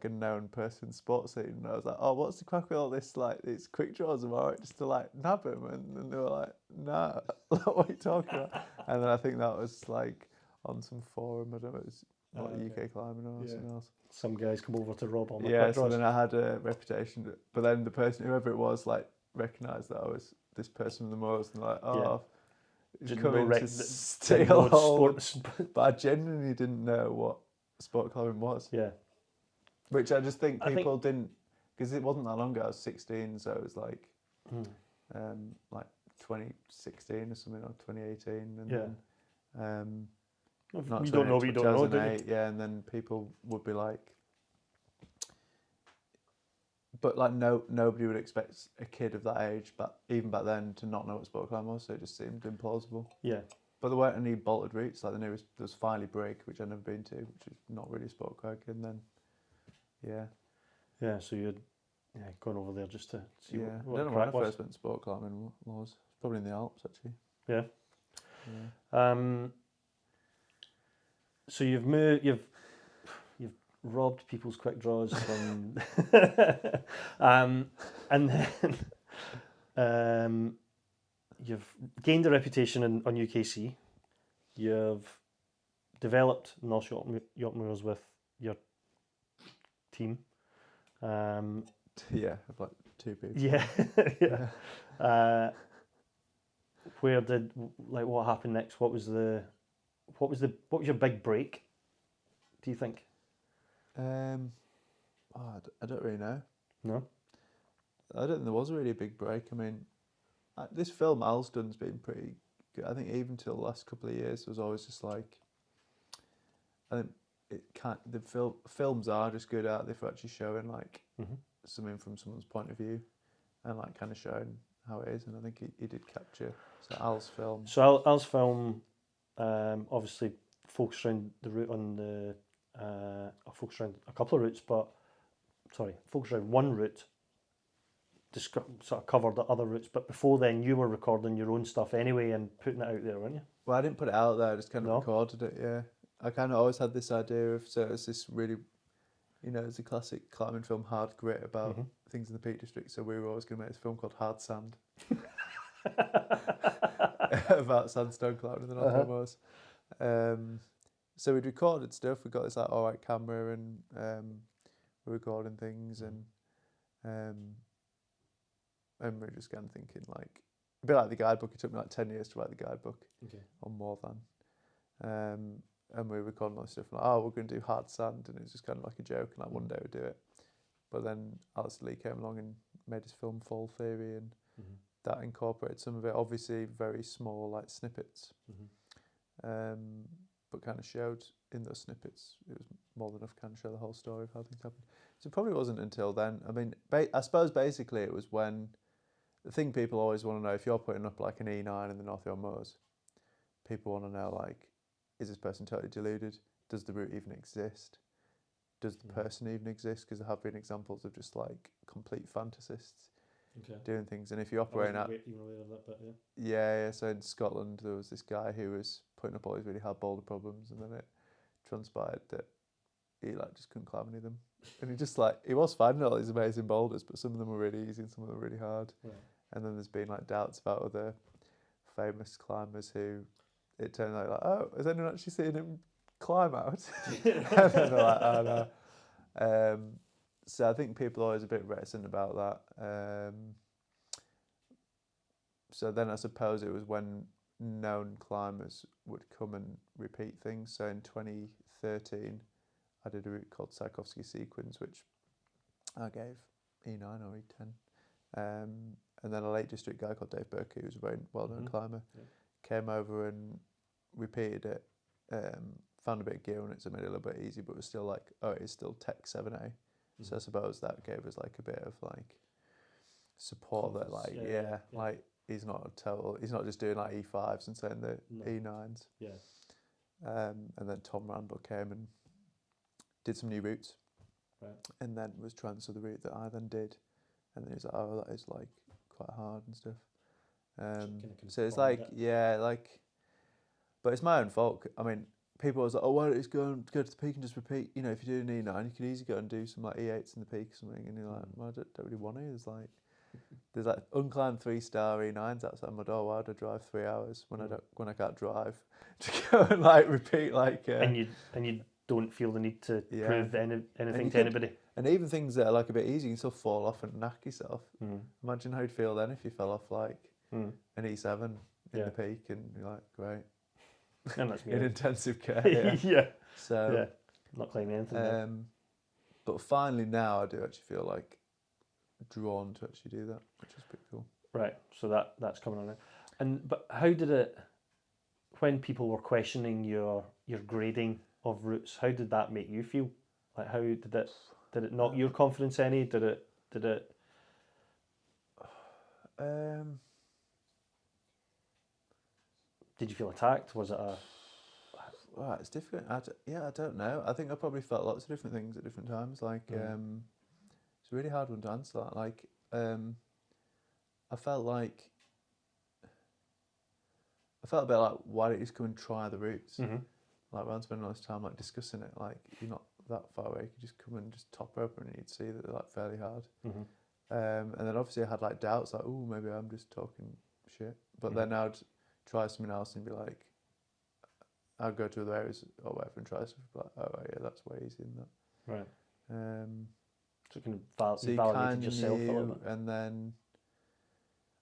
a known person in sports scene, and I was like, oh, what's the crack with all this, like, these quick draws, am I right just to like nab him? And they were like, nah, what are you talking about? And then I think that was like on some forum, I don't know, it was UK climbing or something else. Some guys come over to rob all my Yeah, quick draws. so then I had a reputation, but then the person, whoever it was, like recognised that I was this person with the most, and like, he's coming to steal all. But I genuinely didn't know what sport climbing was. Yeah. Which I just think people didn't, because it wasn't that long ago. I was 16, so it was like 2016 or something, or 2018, and then you don't know what you don't know, do you? Yeah, and then people would be like, but like nobody would expect a kid of that age, but even back then, to not know what sport climbing was, so it just seemed implausible. Yeah. But there weren't any bolted routes. Like the nearest, there was Filey Brig, which I'd never been to, which is not really a sport crag, and then. Yeah, so you'd gone over there just to see what I the don't know crack when I was. first went sport climbing was. It's probably in the Alps, actually. Yeah. So you've robbed people's quick draws from and then you've gained a reputation on UKC. You've developed North York Moors with your team. Yeah, I've like two people. Yeah. What happened next? What was your big break, do you think? I don't really know. No? I don't think there was really a big break. I mean, this film Al's done's been pretty good. I think even till the last couple of years, it was always just like, I think films are just good at it for actually showing like something from someone's point of view, and like kind of showing how it is. And I think he did capture Al's film. So Al's film, obviously focused around the route on the, focused around a couple of routes, focused around one route. Sort of covered the other routes, but before then you were recording your own stuff anyway and putting it out there, weren't you? Well, I didn't put it out there. I just kind of recorded it. Yeah, I kind of always had this idea of, so it's this really, it's a classic climbing film, Hard Grit, about things in the Peak District. So we were always going to make this film called Hard Sand, about sandstone climbing in the North Moors. So we'd recorded stuff. We got this like alright camera, and we're recording things, and we're just kind of thinking like a bit like the Guidebook. It took me like 10 years to write the Guidebook, or more than. And we were recording all this stuff, like, we're going to do Hard Sand, and it was just kind of like a joke, and like one day we'd do it. But then Alastair Lee came along and made his film Fall Theory, and that incorporated some of it, obviously very small like snippets, but kind of showed in those snippets, it was more than enough to kind of show the whole story of how things happened. So it probably wasn't until then. I mean, I suppose basically it was when, the thing people always want to know, if you're putting up like an E9 in the North York Moors, people want to know like, is this person totally deluded? Does the route even exist? Does the person even exist? Because there have been examples of just like complete fantasists doing things. And if you operate at... Yeah, so in Scotland there was this guy who was putting up all these really hard boulder problems, and then it transpired that he like just couldn't climb any of them. And he just like, he was finding all these amazing boulders, but some of them were really easy and some of them were really hard. Right. And then there's been like doubts about other famous climbers who it turned out like, oh, has anyone actually seen him climb out? And then they're like, oh no. So I think people are always a bit reticent about that. So then I suppose it was when known climbers would come and repeat things. So in 2013, I did a route called Cyclical sequence, which I gave E9 or E10. And then a Lake District guy called Dave Burke, who was a very well-known climber, came over and repeated it. Found a bit of gear on it, so made it a little bit easy, but it was still like, oh, it's still Tech 7A. So I suppose that gave us like a bit of like support that like, like he's not just doing like E5s and saying the E9s. Yeah. And then Tom Randall came and did some new routes. Right. And then was trying the route that I then did. And then he was like, oh, that is like quite hard and stuff. So it's like, but it's my own fault. I mean, people was like, oh, why don't you go to the peak and just repeat? You know, if you're doing E9, you can easily go and do some like E8s in the peak or something. And you're like, well, I don't really want to. There's like unclimbed 3-star E9s outside my door. Why would I drive 3 hours when I can't drive to go and like repeat like? And you don't feel the need to prove anything to anybody. And even things that are like a bit easy, you can still fall off and knack yourself. Imagine how you'd feel then if you fell off like an E7 in the peak and you're like, great. And that's me. In intensive care. So not claiming anything. But finally now I do actually feel like drawn to actually do that, which is pretty cool. Right. So that's coming on now. But how did it, when people were questioning your grading of routes, how did that make you feel? Like how did it knock your confidence any? Did it did you feel attacked? Was it a... Well, it's different. I don't know. I think I probably felt lots of different things at different times. Like, it's a really hard one to answer that. Like, I felt a bit like, why don't you just come and try the routes? Like, rather than spending all this time like discussing it, like you're not that far away. You could just come and just top rope and you'd see that they're like fairly hard. And then obviously I had like doubts, like, oh, maybe I'm just talking shit. But then I'd try something else and be like, I'd go to other areas or whatever and try stuff. Like, oh yeah, that's way easier than that. Right. So you can validate yourself a little bit. And then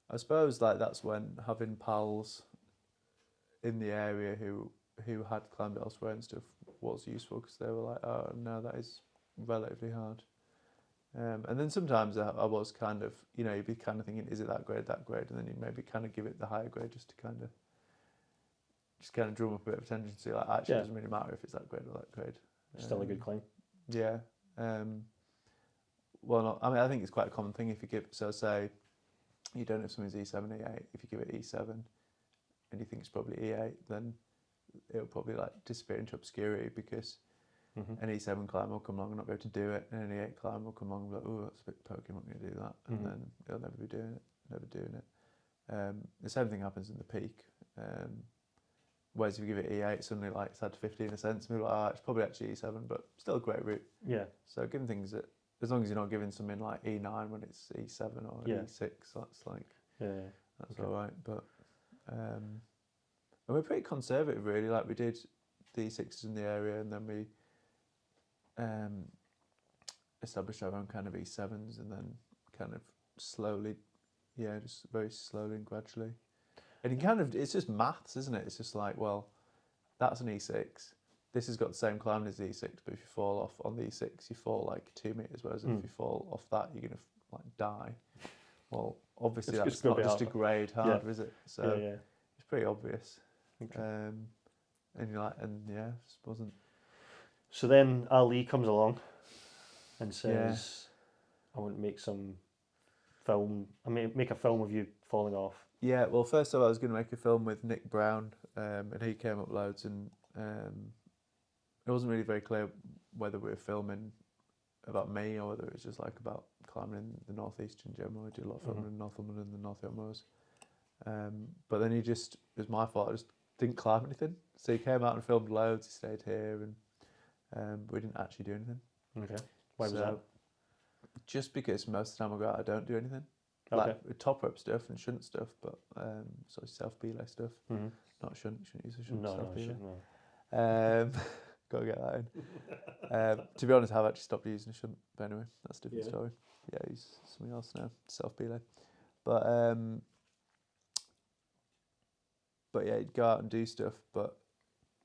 I suppose like that's when having pals in the area who had climbed elsewhere and stuff was useful, because they were like, oh no, that is relatively hard. And then sometimes I was kind of, you know, you'd be kind of thinking, is it that grade? And then you'd maybe kind of give it the higher grade just to kind of drum up a bit of attention to see, like, actually, it doesn't really matter if it's that grade or that grade. Still a good climb. Yeah. Well, I mean, I think it's quite a common thing if you give, so say you don't know if something's E7, E8, if you give it E7 and you think it's probably E8, then it'll probably like disappear into obscurity, because an E7 climber will come along and not be able to do it, and an E8 climber will come along and be like, oh, that's a bit pokey, I'm not going to do that, and then it'll never be doing it. The same thing happens in the peak. Whereas if you give it E8, suddenly like it's had 15 ascents, and people are like, it's probably actually E7, but still a great route. Yeah. So giving things that, as long as you're not giving something like E9 when it's E7 or E6, that's like, that's all right. But and we're pretty conservative, really. Like, we did the E6s in the area, and then we established our own kind of E7s, and then kind of slowly, just very slowly and gradually. And it's just maths, isn't it? It's just like, well, that's an E6. This has got the same climbing as the E6, but if you fall off on the E6, you fall like 2 meters, whereas if you fall off that, you're going to like die. Well, obviously that's not just a grade hard, is it? So it's pretty obvious. And you're like, just wasn't. So then Ali comes along and says, I want to make some film. Make a film of you falling off. Yeah, well, first of all, I was going to make a film with Nick Brown, and he came up loads, and it wasn't really very clear whether we were filming about me or whether it was just like about climbing in the northeast in general. I do a lot of filming in Northumberland and the North York. But then it was my fault, I just didn't climb anything. So he came out and filmed loads, he stayed here, but we didn't actually do anything. Okay. Why was So, that? Just because most of the time I go out, I don't do anything. Okay. Like top rope stuff and shunt stuff, but sort of self-belay stuff. Mm-hmm. Not shunt, shouldn't use a shunt, No, self-belay. no. Gotta get that in. To be honest, I've actually stopped using a shunt, but anyway, that's a different story. Yeah, I use something else now, self-belay. But yeah, you'd go out and do stuff, but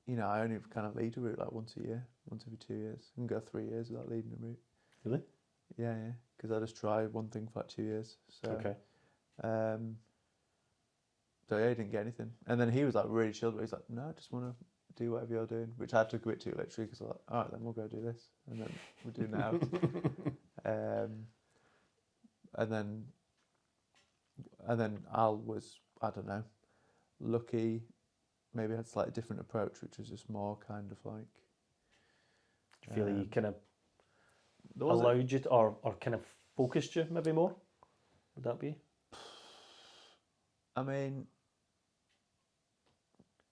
I only kind of lead a route like once a year, once every 2 years. I can go 3 years without leading a route. Really? Yeah, because I just try one thing for like 2 years. So, Okay. So yeah, he didn't get anything. And then he was like really chilled, but he's like, no, I just want to do whatever you're doing, which I took a bit too literally because I was like, all right, then we'll go do this. And then we'll do now. And then Al was, I don't know, lucky, maybe had a slightly different approach, which was just more kind of like... Do you feel he kind of allowed you to, or kind of focused you maybe more? Would that be? I mean,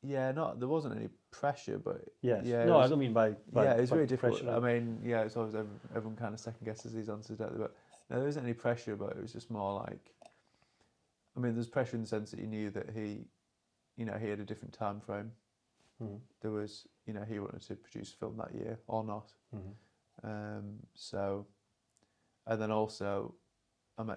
yeah, there wasn't any pressure, but yes. Yeah, no, I don't mean by yeah, it's by really difficult. pressure. I mean, yeah, it's always everyone kind of second guesses these answers, don't they? But no, there isn't any pressure, but it was just more like, I mean, there's pressure in the sense that you knew that he had a different time frame. Mm-hmm. There was, he wanted to produce a film that year or not. Mm-hmm. So, and then also, there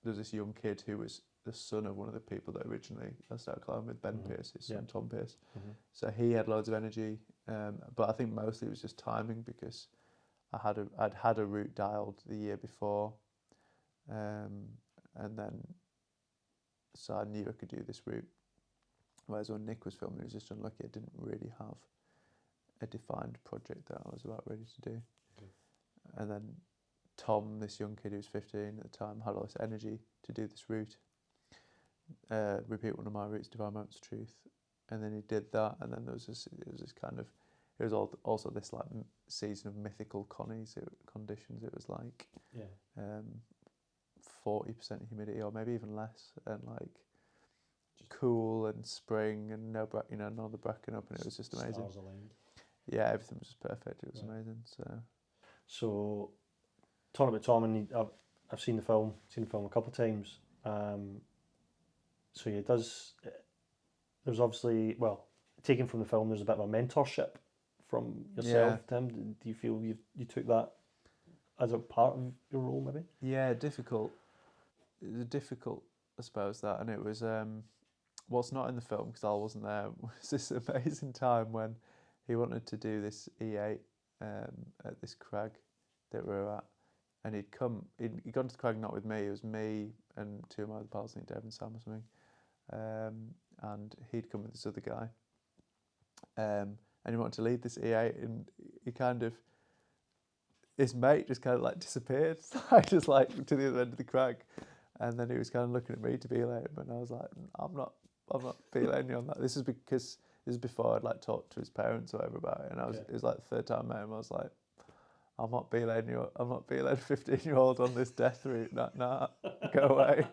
was this young kid who was the son of one of the people that originally I started climbing with, Ben Pearce, his son Tom Pearce. Mm-hmm. So he had loads of energy, but I think mostly it was just timing because I'd had a route dialed the year before, and then so I knew I could do this route. Whereas when Nick was filming, he was just unlucky. I didn't really have a defined project that I was about ready to do. Okay. And then Tom, this young kid who was 15 at the time, had all this energy to do this route. Repeat one of my routes, Divine Moments of Truth. And then he did that, and then it was also this like season of mythical conditions. It was like 40% humidity, or maybe even less, and like cool and spring and none of the bracken up, and it was just amazing. Stars aligned. Yeah, everything was just perfect. It was amazing. So talking about Tom, and I've seen the film a couple of times. So he does. There's obviously, well, taken from the film, there's a bit of a mentorship from yourself, Tim. Do you feel you took that as a part of your role, maybe? Yeah, difficult. It was difficult, I suppose, that, and it was what's not in the film because I wasn't there. Was this amazing time when he wanted to do this E8 at this crag that we were at, and he'd gone to the crag not with me. It was me and two of my other pals, I think Dave and Sam or something. And he'd come with this other guy, and he wanted to lead this E8, and his mate just kind of like disappeared, just like to the other end of the crag, and then he was kind of looking at me to belay him, and I was like, I'm not belaying you on that. This is before I'd like talked to his parents or whatever about it, and it was like the third time I met him. I was like, I'm not belaying a 15-year-old on this death route. Nah, go away.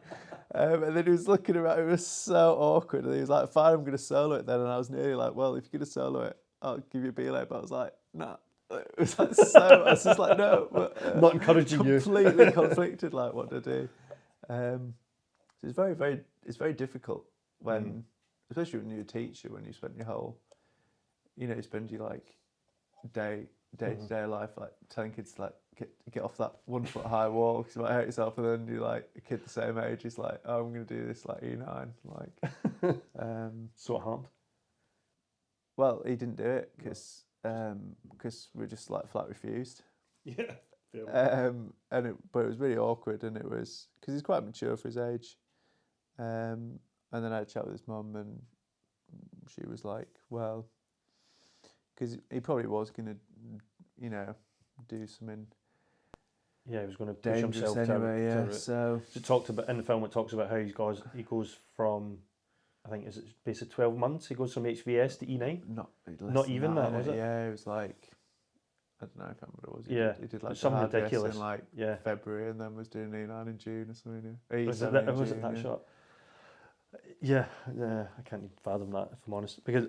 And then he was looking around. It was so awkward. And he was like, fine, I'm going to solo it then. And I was nearly like, well, if you're going to solo it, I'll give you a belay. But I was like, nah. It was like I was just like, no. But, not encouraging you. Completely conflicted, like what to do. So it's it's very difficult when, especially when you're a teacher, when you spend your whole, you spend your like day-to-day life like telling kids to like get off that 1 foot high wall because you might hurt yourself, and then you like a kid the same age is like, oh, I'm going to do this like E9, like So it harmed. Well, he didn't do it because we just like flat refused. Yeah. But it was really awkward, and it was because he's quite mature for his age. And then I had a chat with his mum, and she was like, well, because he probably was going to, do something. Yeah, he was going to push himself anyway. So it talked about in the film. It talks about how he goes from, I think is it basically 12 months. He goes from HVS to E9. Not even that, was it? Yeah, it was like, I don't know, I can't remember what it was. He did like something ridiculous in like February, and then was doing E9 in June or something. Was it that short? Yeah, I can't even fathom that, if I'm honest, because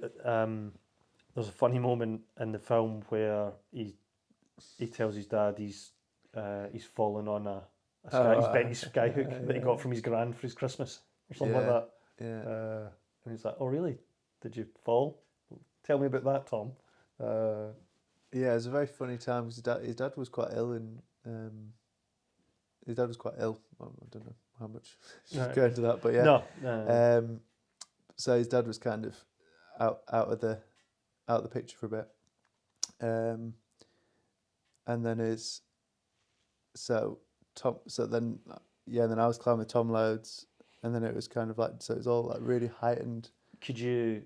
there's a funny moment in the film where he tells his dad he's fallen on a sky, he's bent his sky hook that he got from his gran for his Christmas or something like that. Yeah. And he's like, "Oh really? Did you fall? Tell me about that, Tom." Yeah, it was a very funny time because his dad was quite ill, and his dad was quite ill. Well, I don't know how much should go into that, but yeah. No. So his dad was kind of out of the picture for a bit, and then then I was climbing with Tom loads, and then it was kind of like, so it was all like really heightened. Could you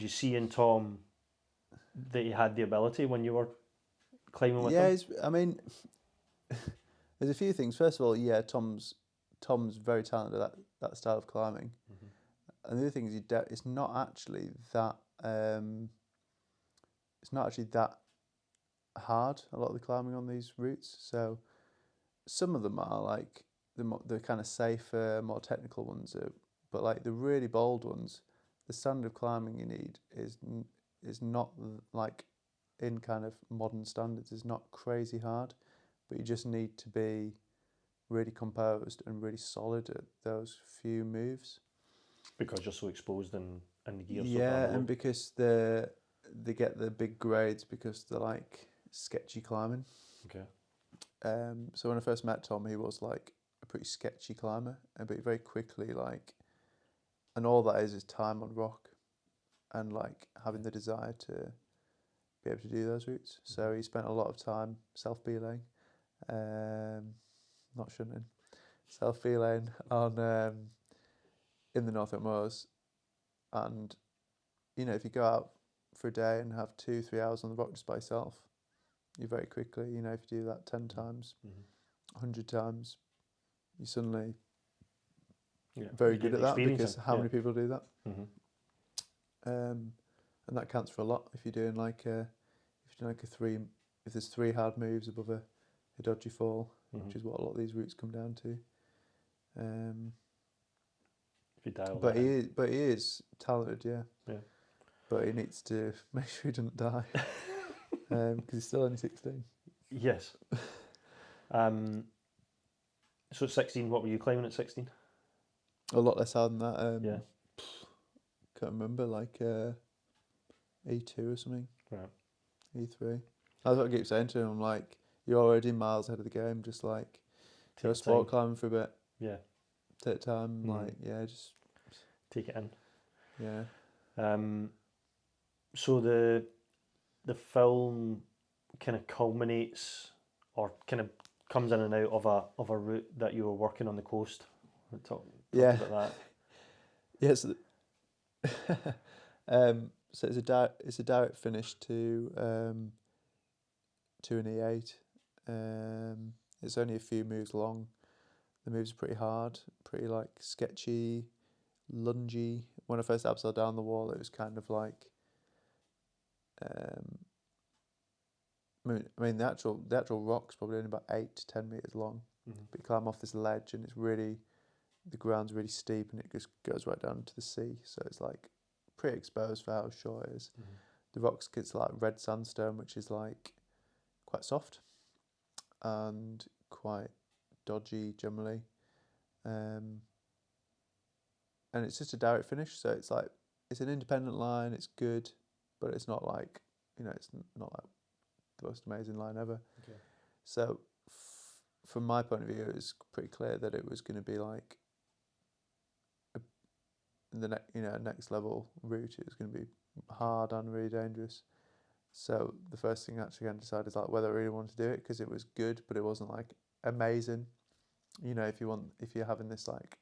see in Tom that he had the ability when you were climbing with him? I mean, there's a few things. First of all, yeah, Tom's very talented at that style of climbing. Mm-hmm. And the other thing is, it's not actually that hard, a lot of the climbing on these routes. So some of them are like the kind of safer, more technical ones, but like the really bold ones, the standard of climbing you need is not like, in kind of modern standards, is not crazy hard, but you just need to be really composed and really solid at those few moves. Because you're so exposed in the gear. Yeah, and because they get the big grades because they're like sketchy climbing. Okay. So when I first met Tom, he was like a pretty sketchy climber, but very quickly and all that is time on rock, and like having the desire to be able to do those routes. So he spent a lot of time self-belaying, not shunting, self-belaying on in the Norfolk Moors, and if you go out for a day and have 2-3 hours on the rock just by yourself, you very quickly, if you do that 10 times, 100 times, you're suddenly very good at that, because how many people do that? And that counts for a lot if you're doing if there's 3 hard moves above a dodgy fall, which is what a lot of these routes come down to. But he is talented, yeah. But he needs to make sure he doesn't die, because he's still only 16. Yes. So at 16, what were you climbing at 16? A lot less hard than that. Can't remember, like E2 or something. Right. E3. That's what I keep saying to him. I'm like, you're already miles ahead of the game. Just like go sport climbing for a bit. Yeah. Take time. Just take it in. Yeah. So the film kind of culminates, or kind of comes in and out of a route that you were working on the coast. Talk about that. Yes. So it's a direct finish to an E8. It's only a few moves long. The moves are pretty hard, pretty like sketchy, lungy. When I first upside down the wall, it was kind of like, I mean the actual rock's probably only about 8 to 10 meters long. But you climb off this ledge, and the ground's really steep, and it just goes right down to the sea. So it's like pretty exposed for how short it is. The rocks gets like red sandstone, which is like quite soft and quite dodgy generally. And it's just a direct finish, so it's like, it's an independent line, it's good, but it's not like, it's not like the most amazing line ever. Okay. So from my point of view, it was pretty clear that it was going to be like next level route. It was going to be hard and really dangerous. So the first thing I actually had to decide is like whether I really wanted to do it, because it was good, but it wasn't like amazing. If you're having this like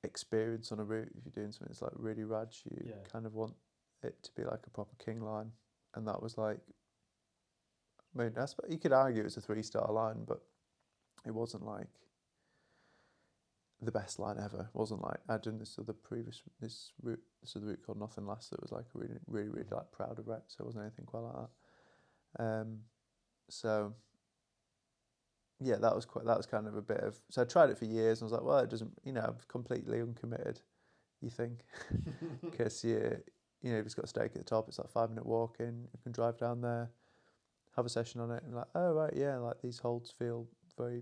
experience on a route, if you're doing something that's like really rad, you kind of want it to be like a proper king line. And that was like, I mean, you could argue it's a 3-star line, but it wasn't like the best line ever. It wasn't like, I'd done this other route called Nothing Less that was like really, really, really like proud of it. So it wasn't anything quite like that. So yeah, that was kind of a bit of, so I tried it for years, and I was like, well, it doesn't, I'm completely uncommitted, you think, because you know, you've just got a stake at the top. It's like 5-minute walk in. You can drive down there, have a session on it, and like, oh right, yeah, like these holds feel very.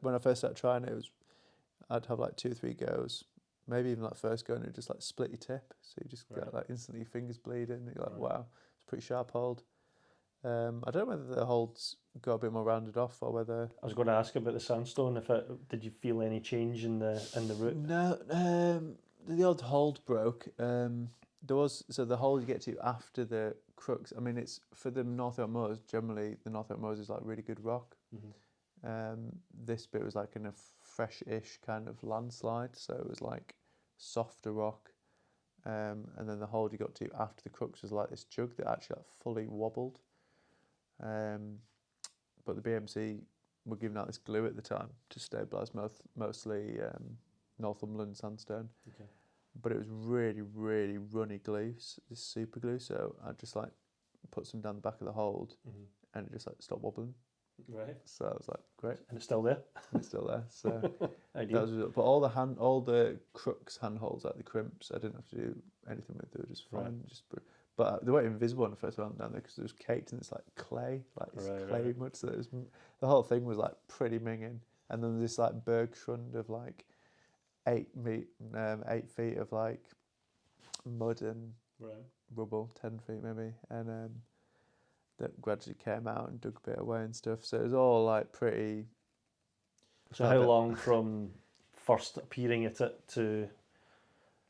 When I first started trying it, I'd have like 2 or 3 goes, maybe even like first go, and it just like split your tip, so you just get like instantly your fingers bleeding. And you're like, wow, it's a pretty sharp hold. I don't know whether the holds got a bit more rounded off or whether. I was going to ask about the sandstone. Did you feel any change in the route? No, the odd hold broke. There was, so the hold you get to after the crux. I mean, it's for the North York Moors. Generally, the North York Moors is like really good rock. This bit was like in a fresh-ish kind of landslide, so it was like softer rock. And then the hold you got to after the crux was like this jug that actually like fully wobbled. But the BMC were giving out this glue at the time to stabilise mostly Northumberland sandstone. Okay. But it was really, really runny glue, this super glue. So I just like put some down the back of the hold, and it just like stopped wobbling. Right. So I was like, great. And it's still there. It's still there. So that was, but all the crux handholds, like the crimps, I didn't have to do anything with. They were just fine. But they weren't invisible when I first went down there because it was caked in this like clay, like this clay mud. So the whole thing was like pretty minging. And then this like bergschrund of like 8 feet of like mud and rubble, 10 feet maybe, and that gradually came out and dug a bit away and stuff. So it was all like pretty. So how long from first appearing at it to,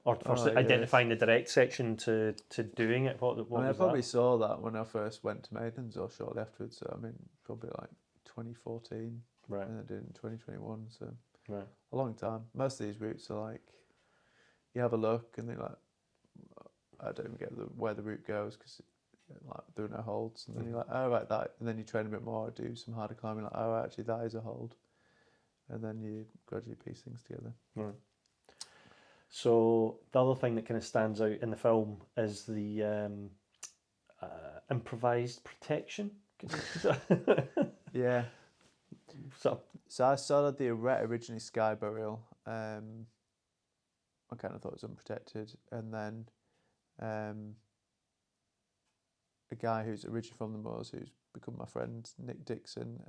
or first identifying the direct section to doing it? What I probably saw that when I first went to Maidens or shortly afterwards. So I mean, probably like 2014, and I did it in 2021. So a long time. Most of these routes are like, you have a look and they're like, I don't even get where the route goes because like there are no holds, and then you're like, oh right, that, and then you train a bit more, do some harder climbing, like, oh actually that is a hold, and then you gradually piece things together. Right. So the other thing that kind of stands out in the film is the improvised protection. Yeah. So I started the originally sky burial. I kind of thought it was unprotected, and then a guy who's originally from the Moors, who's become my friend, Nick Dixon,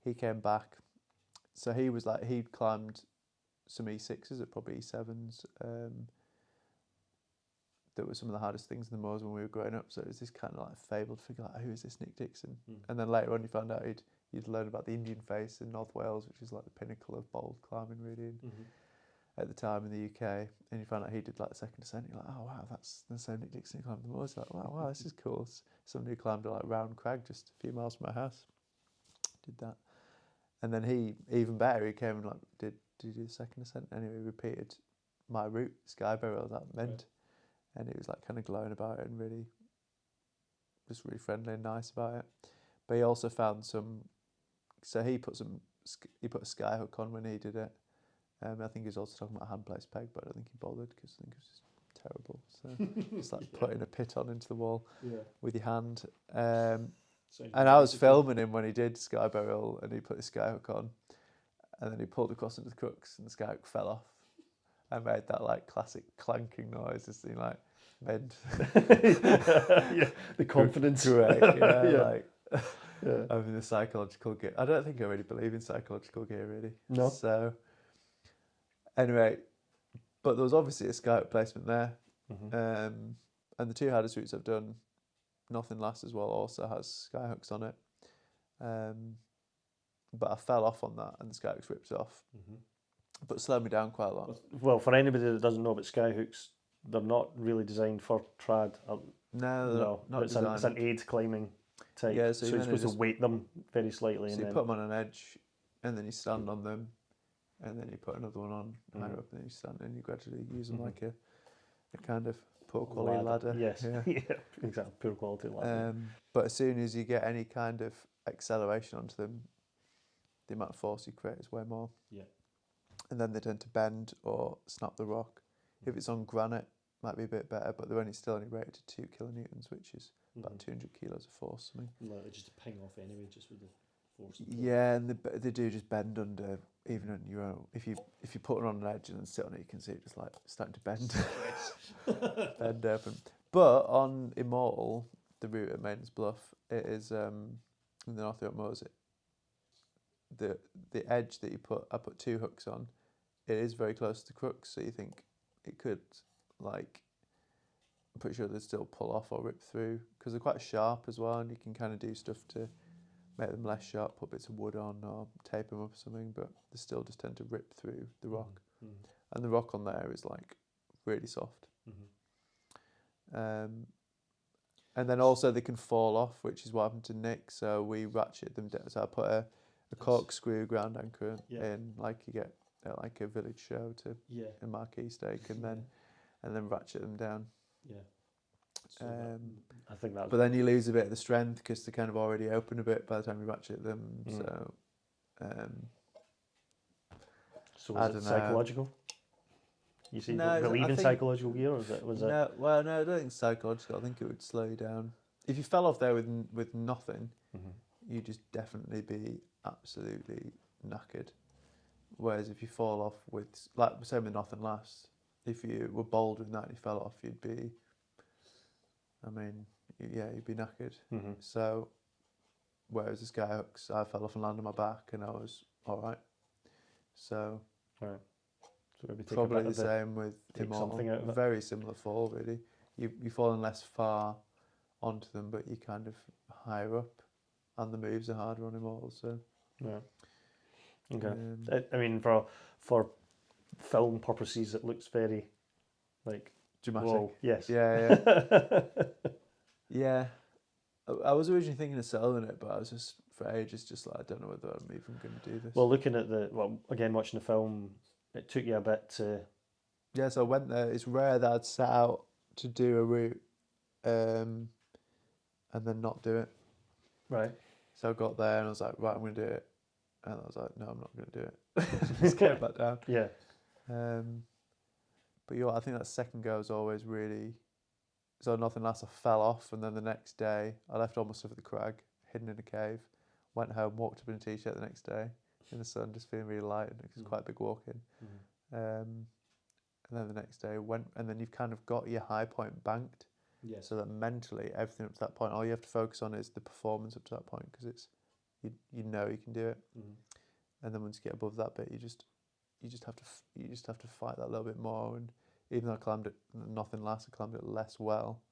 he came back. So he was like, he'd climbed some E6s at probably E7s. That were some of the hardest things in the Moors when we were growing up. So it was this kind of like fabled figure, like, who is this Nick Dixon? And then later on you found out you'd learn about the Indian Face in North Wales, which is like the pinnacle of bold climbing really at the time in the UK. And you found out he did like the second descent. You're like, oh wow, that's the same Nick Dixon who climbed the Moors. Like, wow, this is cool. Somebody who climbed like Round Crag just a few miles from my house did that. And then he, even better, he came and like did do the second descent. Anyway, repeated my route, sky burial, that meant. And he was like kind of glowing about it and really really friendly and nice about it. But he also found so he put a sky hook on when he did it. I think he was also talking about a hand placed peg, but I don't think he bothered because I think it was just terrible. So just like putting a pit on into the wall with your hand. And I was filming him when he did sky burial, and he put the sky hook on, and then he pulled across into the crux, and the sky hook fell off. I made that like classic clanking noise, as he like made the confidence. Great, like having the psychological gear. I don't think I really believe in psychological gear, really. No. So anyway, but there was obviously a sky hook placement there, and the 2 hardest routes I've done, Nothing Lasts as well, also has sky hooks on it. But I fell off on that, and the sky hooks ripped off. But slowed me down quite a lot. Well, for anybody that doesn't know about skyhooks, they're not really designed for trad. No, not it's designed. It's an aid climbing type. Yeah, so you're supposed to weight them very slightly. So you put them on an edge, and then you stand on them, and then you put another one on higher up, and then you stand, and you gradually use them like a kind of poor quality ladder. Yes, exactly, poor quality ladder. But as soon as you get any kind of acceleration onto them, the amount of force you create is way more. Yeah. And then they tend to bend or snap the rock. If it's on granite, might be a bit better, but they're still only rated to 2 kilonewtons, which is about 200 kilos of force. No, they just ping off anyway, just with the force. Yeah, and they do just bend under, even on your own. If you put it on an edge and then sit on it, you can see it just like starting to bend, bend open. But on Immortal, the route at Maidens Bluff, it is in the North York Moors. The edge that I put 2 hooks on. It is very close to the crux, so you think it could, like, I'm pretty sure they'd still pull off or rip through because they're quite sharp as well, and you can kind of do stuff to make them less sharp, put bits of wood on or tape them up or something, but they still just tend to rip through the rock. And the rock on there is like really soft. And then also they can fall off, which is what happened to Nick, so we ratchet them down. So I put a corkscrew ground anchor in, like you get at like a village show to a marquee stake, and then ratchet them down. So I think that. But then you lose a bit of the strength because they're kind of already open a bit by the time you ratchet them. So was it psychological? You see, No, believe in psychological gear, or was it? No, well, no, I don't think it's psychological. I think it would slow you down. If you fell off there with nothing, you'd just definitely be absolutely knackered. Whereas if you fall off with, like, same with nothing last, if you were bouldering that and you fell off, you'd be, you'd be knackered. So, whereas the sky hooks, I fell off and landed on my back and I was all right. So, right. So maybe probably the same with Immortal. Very similar fall, really. You're falling less far onto them, but you're kind of higher up, and the moves are harder on Immortal. So, okay. For film purposes, it looks very like dramatic. Whoa, yes. Yeah. Yeah. I was originally thinking of selling it, but I was just for ages just like, I don't know whether I'm even going to do this. Well, looking at again watching the film, it took you a bit to. Yeah, so I went there. It's rare that I'd set out to do a route, and then not do it. Right. So I got there and I was like, right, I'm going to do it, and I was like, no, I'm not going to do it. Just get it back down. Yeah. But I think that second go was always really. So nothing last. I fell off, and then the next day I left all my stuff at the crag, hidden in a cave. Went home, walked up in a t-shirt the next day in the sun, just feeling really light, and it was quite a big walk in. And then the next day went, and then you've kind of got your high point banked. Yeah. So that mentally, everything up to that point, all you have to focus on is the performance up to that point, because it's you know you can do it. And then once you get above that bit, you just have to fight that a little bit more. And even though I climbed it nothing last, I climbed it less well.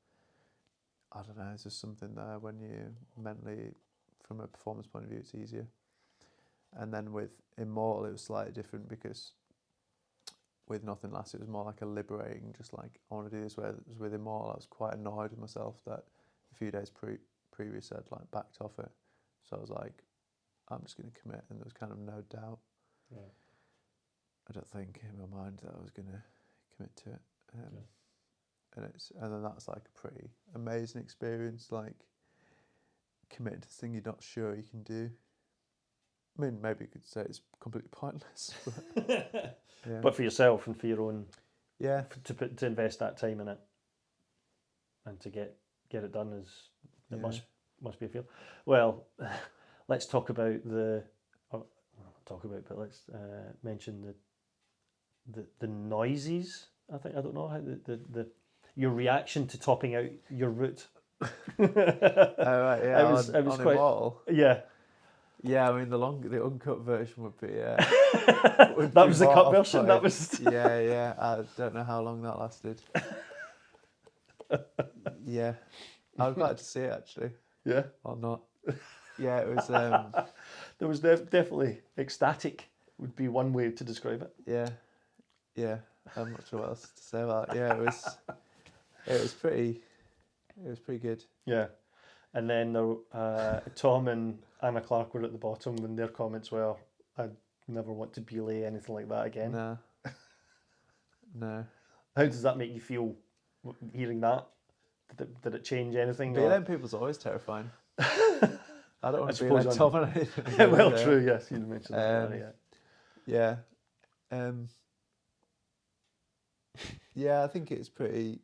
I don't know. There's just something there when you mentally, from a performance point of view, it's easier. And then with Immortal, it was slightly different because with Nothing Last, it was more like a liberating, just like, I want to do this. Whereas with Immortal, I was quite annoyed with myself that a few days previous I'd like backed off it. So I was like, I'm just going to commit, and there was kind of no doubt. Yeah. I don't think in my mind that I was going to commit to it. And then that's like a pretty amazing experience, like committing to this thing you're not sure you can do. I mean, maybe you could say it's completely pointless. But, yeah. But for yourself and for your own, to invest that time in it, and to get it done must be a feel. Well, let's talk about let's mention the noises. I don't know how your reaction to topping out your route. Right, yeah, it was quite. Immortal. Yeah. Yeah, I mean the uncut version would be. That was the cut version. That was. Yeah. I don't know how long that lasted. Yeah, I would like to see it actually. Yeah. Or not. Yeah, it was. There was definitely ecstatic would be one way to describe it. Yeah. I'm not sure what else to say about it. Yeah, it was pretty good. Yeah. And then Tom and Anna Clark were at the bottom, and their comments were, I'd never want to belay anything like that again. No. How does that make you feel hearing that? Did it change anything? Belaying people's always terrifying. I don't want to be like Tom and anything. Well, true, yes, you mentioned that. Yeah. Yeah, I think it's pretty.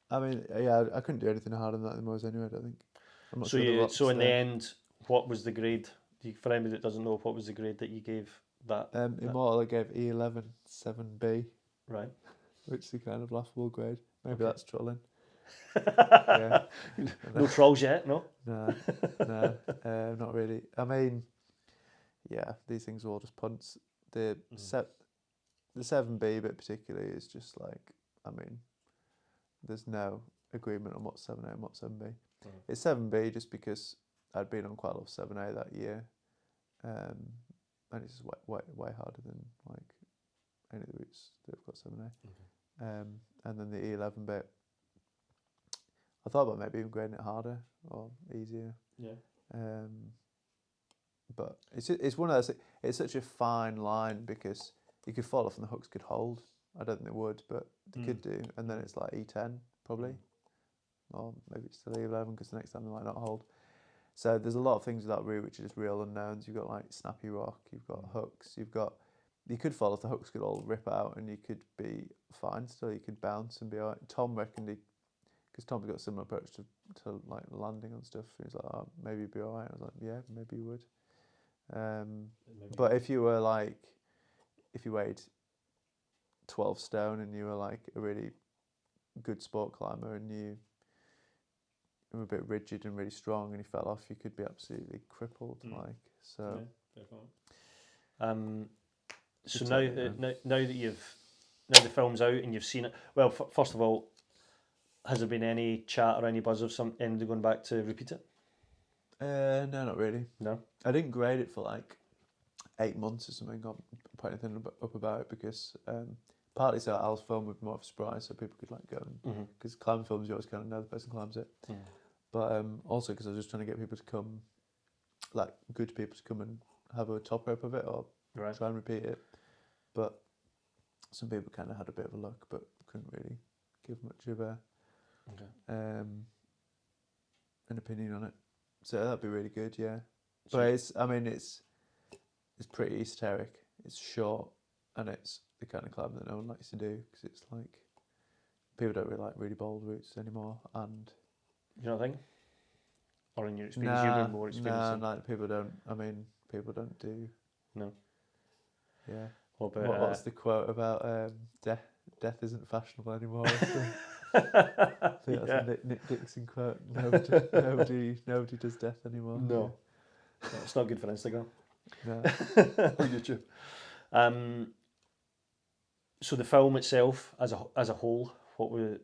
I mean, yeah, I couldn't do anything harder than that in the Moors anyway, I don't think. I'm not sure so in the end, what was the grade? For anybody that doesn't know, what was the grade that you gave that? Immortal, I gave E11 7B. Right. Which is a kind of laughable grade. Maybe Okay. that's trolling. Yeah. No trolls yet, no? No, not really. I mean, yeah, these things are all just punts. The 7B bit particularly is just like, I mean, there's no agreement on what's 7A and what's 7B. It's 7B just because I'd been on quite a lot of 7A that year, and it's just way harder than like any of the routes that have got 7A. And then the E11 bit, I thought about maybe even grading it harder or easier. Yeah. But it's one of those. It's such a fine line because you could fall off and the hooks could hold. I don't think they would, but they could do. And then it's like E10 probably, or maybe it's still E11 because the next time they might not hold. So there's a lot of things with that route which are just real unknowns. You've got like snappy rock, you've got hooks, you could fall off, the hooks could all rip out and you could be fine still. You could bounce and be alright. Tom reckoned because Tom's got a similar approach to like landing on stuff. He was like, oh, maybe you'd be alright. I was like, yeah, maybe you would. But if you weighed 12 stone and you were like a really good sport climber and you were a bit rigid and really strong and you fell off, you could be absolutely crippled. So now that the film's out and you've seen it, well, first of all, has there been any chat or any buzz of anybody going back to repeat it? No, not really. No, I didn't grade it for like 8 months or something. Got put anything up about it because partly so Al's film would be more of a surprise, so people could like go and because climbing films you always kind of know the person climbs it. But also because I was just trying to get people to come, like good people to come and have a top rope of it or try and repeat it. But some people kind of had a bit of a look, but couldn't really give much of an opinion on it. So that'd be really good, yeah. But it's pretty esoteric. It's short, and it's the kind of climb that no one likes to do because it's like people don't really like really bold routes anymore. And you don't think? Or in your experience, you've been more experienced? No, people don't. I mean, people don't do. No. Yeah. What about what's the quote about death isn't fashionable anymore? I think that's a Nick Dixon quote. Nobody does death anymore. No, it's not good for Instagram. No. Or YouTube. So the film itself, as a whole, I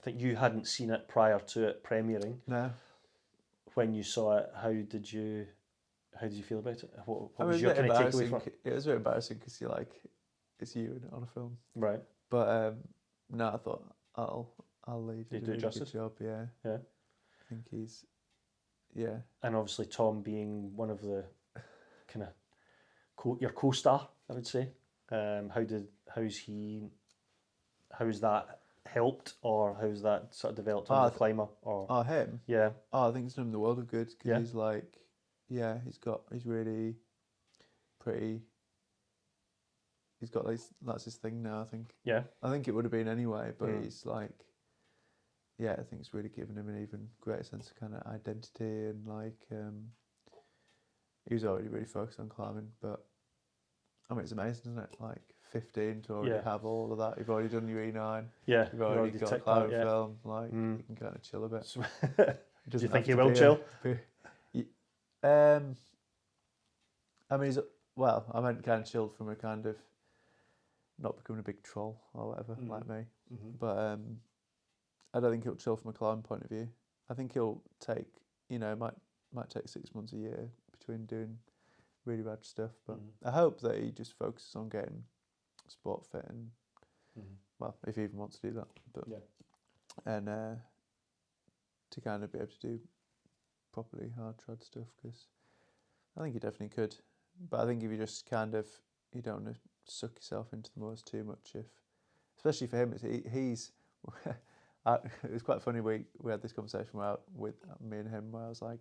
think you hadn't seen it prior to it premiering. No. When you saw it, how did you feel about it? What was your kind of takeaway from it? It was a bit embarrassing because you're like, it's you on a film, right? But no, I thought I'll leave. Did you do it justice? Good job, yeah. Yeah. I think he's, yeah. And obviously Tom being one of the kind of your co-star, I would say. How's that helped, or how's that sort of developed on the climber? Or him? Yeah. I think it's done him the world of good because he's like, yeah, he's really pretty. He's got that's his thing now. I think. Yeah. I think it would have been anyway, but he's like, yeah, I think it's really given him an even greater sense of kind of identity and like, he was already really focused on climbing, but I mean it's amazing, isn't it? Like 15 to already have all of that. You've already done your E9. Yeah. You've already got a climbing film. Like you can kind of chill a bit. Do you think he will chill? I mean, I meant kind of chilled from a kind of not becoming a big troll or whatever like me. But I don't think he'll chill from a climbing point of view. I think he'll take, might take 6 months a year between doing really rad stuff. But I hope that he just focuses on getting sport fit and well, if he even wants to do that. But and to kind of be able to do properly hard trod stuff, because I think he definitely could. But I think if you just kind of, you don't want to suck yourself into the moors too much, especially for him, he's it was quite funny, we had this conversation with me and him where I was like,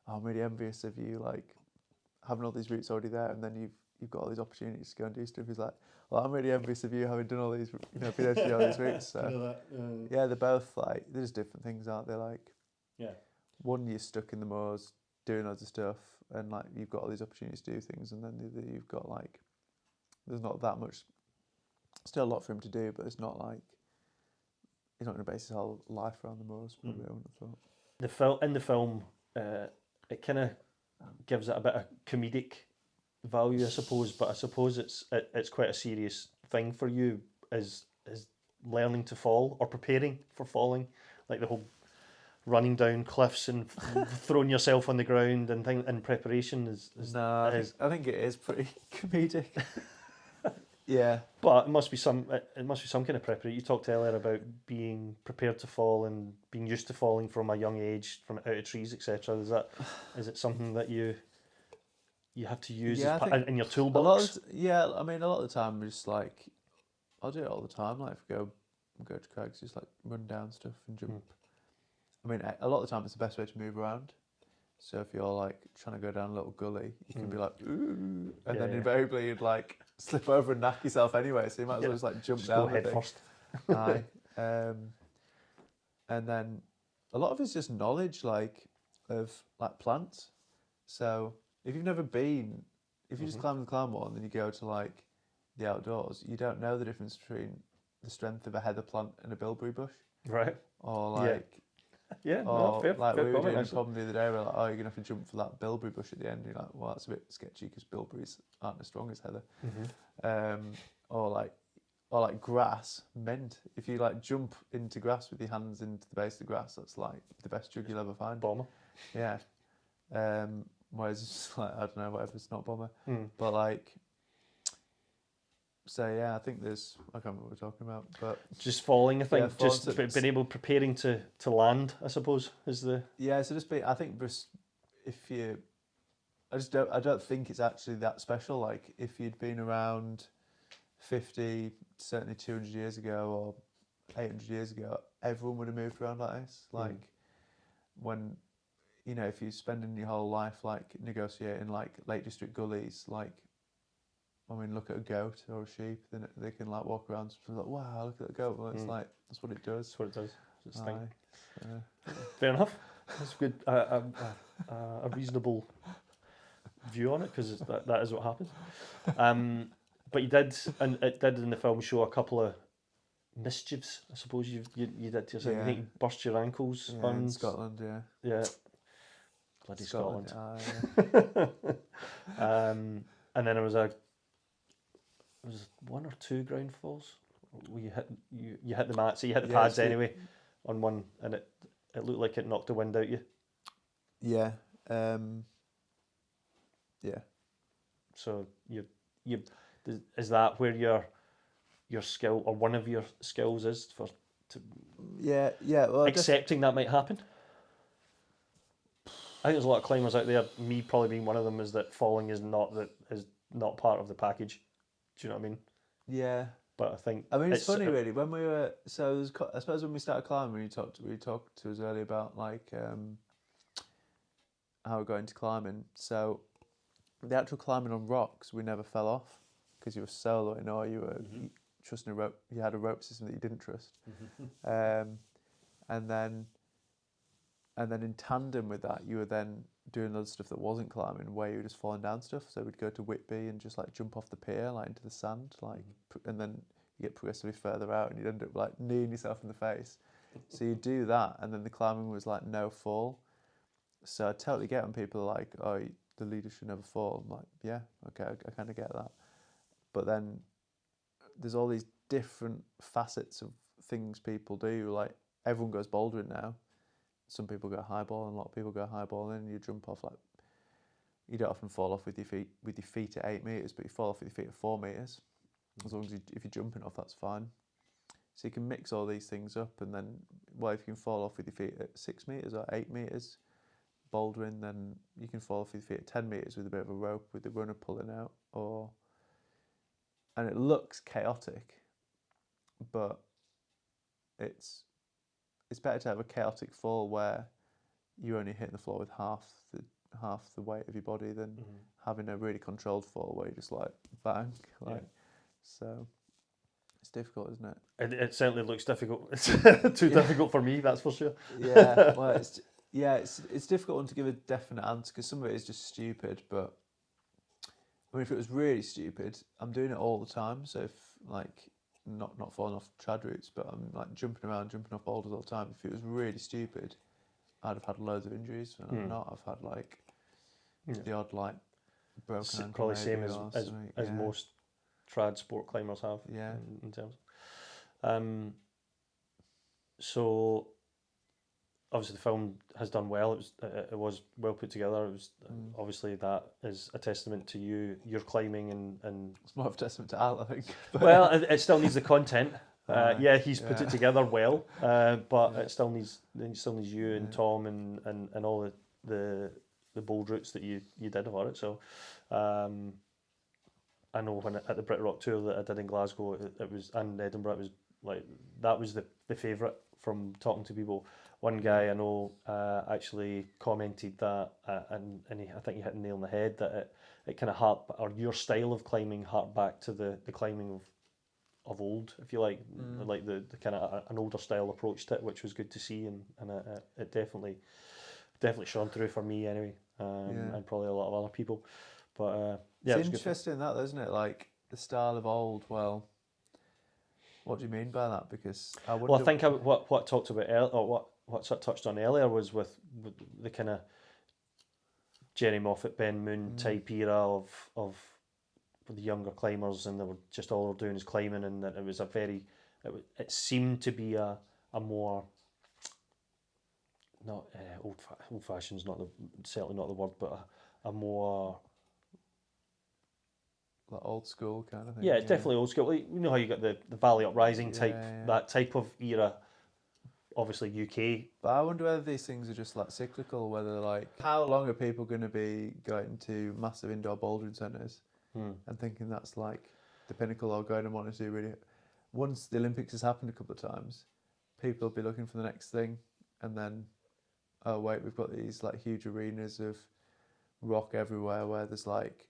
oh, I'm really envious of you, like having all these routes already there, and then you've got all these opportunities to go and do stuff. He's like, well, I'm really envious of you having done all these, being able to do all these routes. So yeah, they're both like, there's different things, aren't they? Like, one, you're stuck in the moors doing loads of stuff, and like you've got all these opportunities to do things, and then the other, you've got like, there's not that much, still a lot for him to do, but it's not like he's not going to base his whole life around the moors. Probably, I wouldn't have thought. In the film, it kind of gives it a bit of comedic value, I suppose. But I suppose it's quite a serious thing for you, is learning to fall or preparing for falling, like the whole running down cliffs and throwing yourself on the ground and thing in preparation is I think it is pretty comedic. Yeah, but it must be some kind of preparation. You talked earlier about being prepared to fall and being used to falling from a young age, from out of trees, etc. Is it something that you have to use in your toolbox? I mean, a lot of the time, just like I'll do it all the time. Like if we go to crags, just like run down stuff and jump. I mean, a lot of the time it's the best way to move around. So if you're like trying to go down a little gully, you can be like, ooh, and then invariably you'd like slip over and knock yourself anyway. So you might as well just like jump down. Go head first. Aye. And then a lot of it's just knowledge, like of like plants. So if you've never been, if you just climb the climb wall and then you go to like the outdoors, you don't know the difference between the strength of a heather plant and a bilberry bush, right? Or like. Yeah, fair we were comment, doing a problem the other day. We're like, oh, you're gonna have to jump for that bilberry bush at the end. And you're like, well, that's a bit sketchy because bilberries aren't as strong as heather. Or like grass. Mint. If you like jump into grass with your hands into the base of the grass, that's like the best jug you'll ever find. Bomber. Yeah. Whereas it's just like I don't know, whatever. It's not bomber. But like. So yeah, I think I can't remember what we're talking about, but just falling. I think being preparing to land, I suppose, is the So I think I don't think it's actually that special. Like if you'd been around 50, certainly 200 years ago or 800 years ago, everyone would have moved around like this. Like when if you're spending your whole life like negotiating like Lake District gullies, like. I mean, look at a goat or a sheep, then they can like walk around and like, wow, look at the goat. Well, it's like, that's what it does. That's what it does. It's thing. Fair enough. That's good. A reasonable view on it, because that is what happens. But you did, and it did in the film show a couple of mischiefs, I suppose you did to yourself. I think you burst your ankles in Scotland, Yeah. Bloody Scotland. And then there was one or two ground falls. You hit the mat, so you hit the pads anyway on one, and it looked like it knocked the wind out you. Yeah. So is that where your skill, or one of your skills, is well, accepting that might happen? I think there's a lot of climbers out there, me probably being one of them, is that falling is not part of the package. Do you know what I mean? Yeah. But I mean, it's funny really, when we were, I suppose when we started climbing, we talked to us earlier about like how we're going to climbing. So the actual climbing on rocks, we never fell off because you were soloing, or you were trusting a rope. You had a rope system that you didn't trust. And then in tandem with that, you were then doing other stuff that wasn't climbing, where you were just falling down stuff. So we'd go to Whitby and just like jump off the pier, like into the sand, like, and then you get progressively further out, and you'd end up like kneeing yourself in the face. So you do that, and then the climbing was like no fall. So I totally get when people are like, oh, the leader should never fall. I'm like, yeah, okay, I kind of get that. But then there's all these different facets of things people do. Like everyone goes bouldering now. Some people go highball, and a lot of people go highball, and you jump off like. You don't often fall off with your feet at 8 meters, but you fall off with your feet at 4 meters. As long as if you're jumping off, that's fine. So you can mix all these things up, and then if you can fall off with your feet at 6 meters or 8 meters, bouldering, then you can fall off with your feet at 10 meters with a bit of a rope with the runner pulling out, and it looks chaotic, but it's better to have a chaotic fall where you're only hitting the floor with half the weight of your body than having a really controlled fall where you just like bang, so it's difficult, isn't it? It certainly looks difficult. It's too difficult for me, that's for sure. Well, it's difficult one to give a definite answer, because some of it is just stupid. But I mean, if it was really stupid, I'm doing it all the time. So if like not falling off trad routes, but I'm like jumping around, jumping off boulders all the time. If it was really stupid, I'd have had loads of injuries. When I'm not, I've had like the odd like broken ankle, probably maybe, same or as most trad sport climbers have. Yeah. In terms. So obviously the film has done well. It was well put together. It was obviously that is a testament to your climbing and It's more of a testament to Al, I think. well, it still needs the content. Aye, He's put it together well, but Yeah. it still needs you and Tom and all the bold routes that you did for it. So I know when at the Brit Rock Tour that I did in Glasgow, it was, and Edinburgh, it was like that was the favourite from talking to people. One guy I know actually commented that, and I think he hit the nail on the head, that it kind of or your style of climbing harked back to the climbing of old, if you like, like the kind of an older style approach to it, which was good to see, and it definitely shone through for me anyway, and probably a lot of other people. But it's interesting that, isn't it? Like the style of old. Well, what do you mean by that? Because I think what talked about or what sort of touched on earlier was with the kind of Jerry Moffat, Ben Moon type era of the younger climbers, and they were just all they were doing is climbing, and that it was it seemed to be a more not old fashioned's certainly not the word, but a more like old school kind of thing. Yeah, it's definitely old school. You know how you got the Valley Uprising type, that type of era, obviously UK. But I wonder whether these things are just like cyclical, whether like how long are people going to be going to massive indoor bouldering centres and thinking that's like the pinnacle, or going and wanting to do really. Once the Olympics has happened a couple of times, people will be looking for the next thing, and then, oh wait, we've got these like huge arenas of rock everywhere where there's like,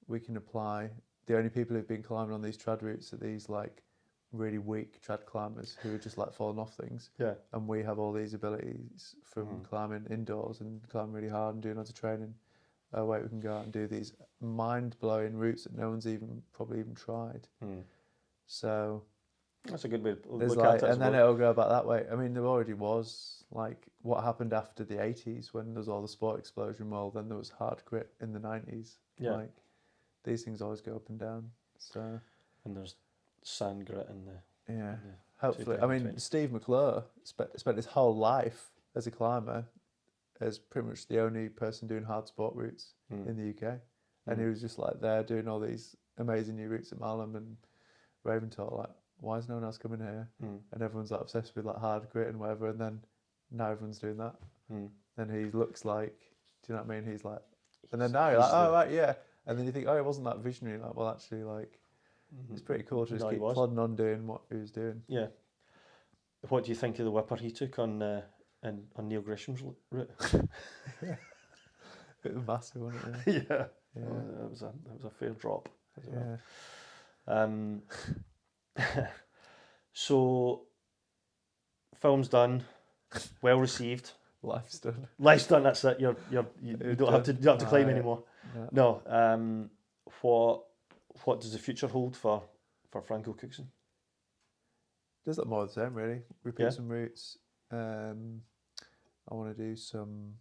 we can apply. The only people who've been climbing on these trad routes are these like really weak trad climbers who are just like falling off things. Yeah. And we have all these abilities from climbing indoors and climbing really hard and doing lots of training. Oh wait, we can go out and do these mind-blowing routes that no one's probably even tried. So that's a good way to look at it. And then it'll go about that way. I mean, there already was like what happened after the 80s when there was all the sport explosion. Well, then there was hard grit in the 90s. Yeah. Like these things always go up and down. So and there's sand grit in the hopefully. I mean, Steve McClure spent his whole life as a climber, as pretty much the only person doing hard sport routes in the UK, and he was just like there doing all these amazing new routes at Malham and Raventall. Like, why is no one else coming here? And everyone's like obsessed with like hard grit and whatever, and then now everyone's doing that. Then he looks like, do you know what I mean? He's like, and then now you're like, oh right, yeah. And then you think, oh, it wasn't that visionary. Like, well, actually, like, it's pretty cool to just keep plodding on doing what he was doing. Yeah. What do you think of the whipper he took on Neil Grisham's route? It was massive, wasn't it? Yeah. That was a fair drop. So, film's done, well received. Life's done. Life's done. That's it. You don't have to climb anymore. No. What does the future hold for Franco Cookson? There's more of the same, really. Repeat some routes. I want to do some.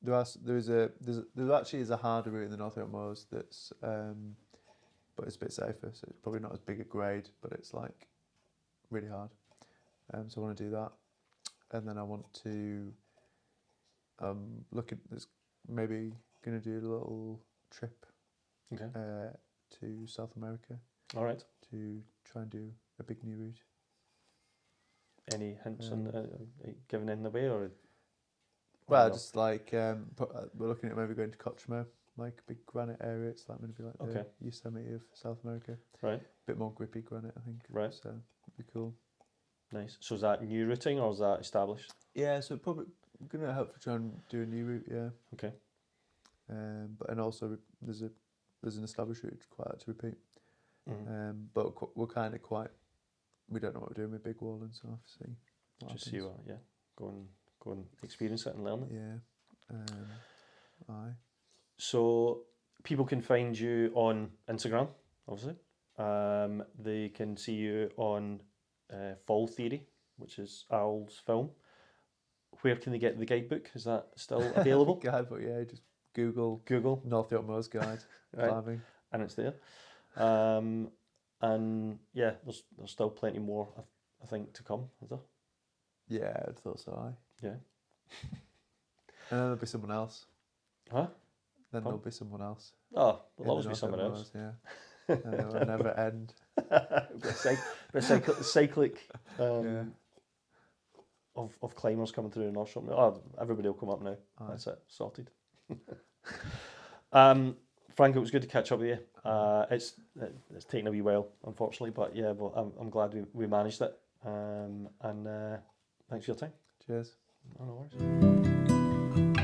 There actually is a harder route in the North Moors that's, but it's a bit safer. So it's probably not as big a grade, but it's like really hard. So I want to do that, and then I want to look at this. Maybe going to do a little trip. Okay. To South America. All right. To try and do a big new route. Any hints on giving in the way, or? Well, just like we're looking at maybe going to Cochmo, like a big granite area. It's like maybe like the Yosemite of South America. Right. A bit more grippy granite, I think. Right. So it'd be cool. Nice. So is that new routing or is that established? Yeah. So probably gonna hopefully try and do a new route. Yeah. Okay. And also there's an established route quite hard to repeat. But we're kind of quite. We don't know what we're doing with Big Wall and so see. Just see what, go and experience it and learn it. Yeah. Aye. So people can find you on Instagram, obviously. They can see you on Fall Theory, which is Al's film. Where can they get the guidebook? Is that still available? Guidebook, yeah. Just Google North York Moors Guide Right. climbing, and it's there. And yeah, there's still plenty more, I think, to come, is there? Yeah, I thought so. Yeah. And then there'll be someone else. Huh? Then there'll be someone else. Oh, there'll in always the be North someone York else. Moors, yeah. And it will never end. Cyclic Yeah. of climbers coming through the North Shore. Oh, everybody will come up now. Aye. That's it, sorted. Franco, it was good to catch up with you. It's taken a wee while, unfortunately, but yeah, but I'm glad we managed it. And thanks for your time. Cheers. No worries.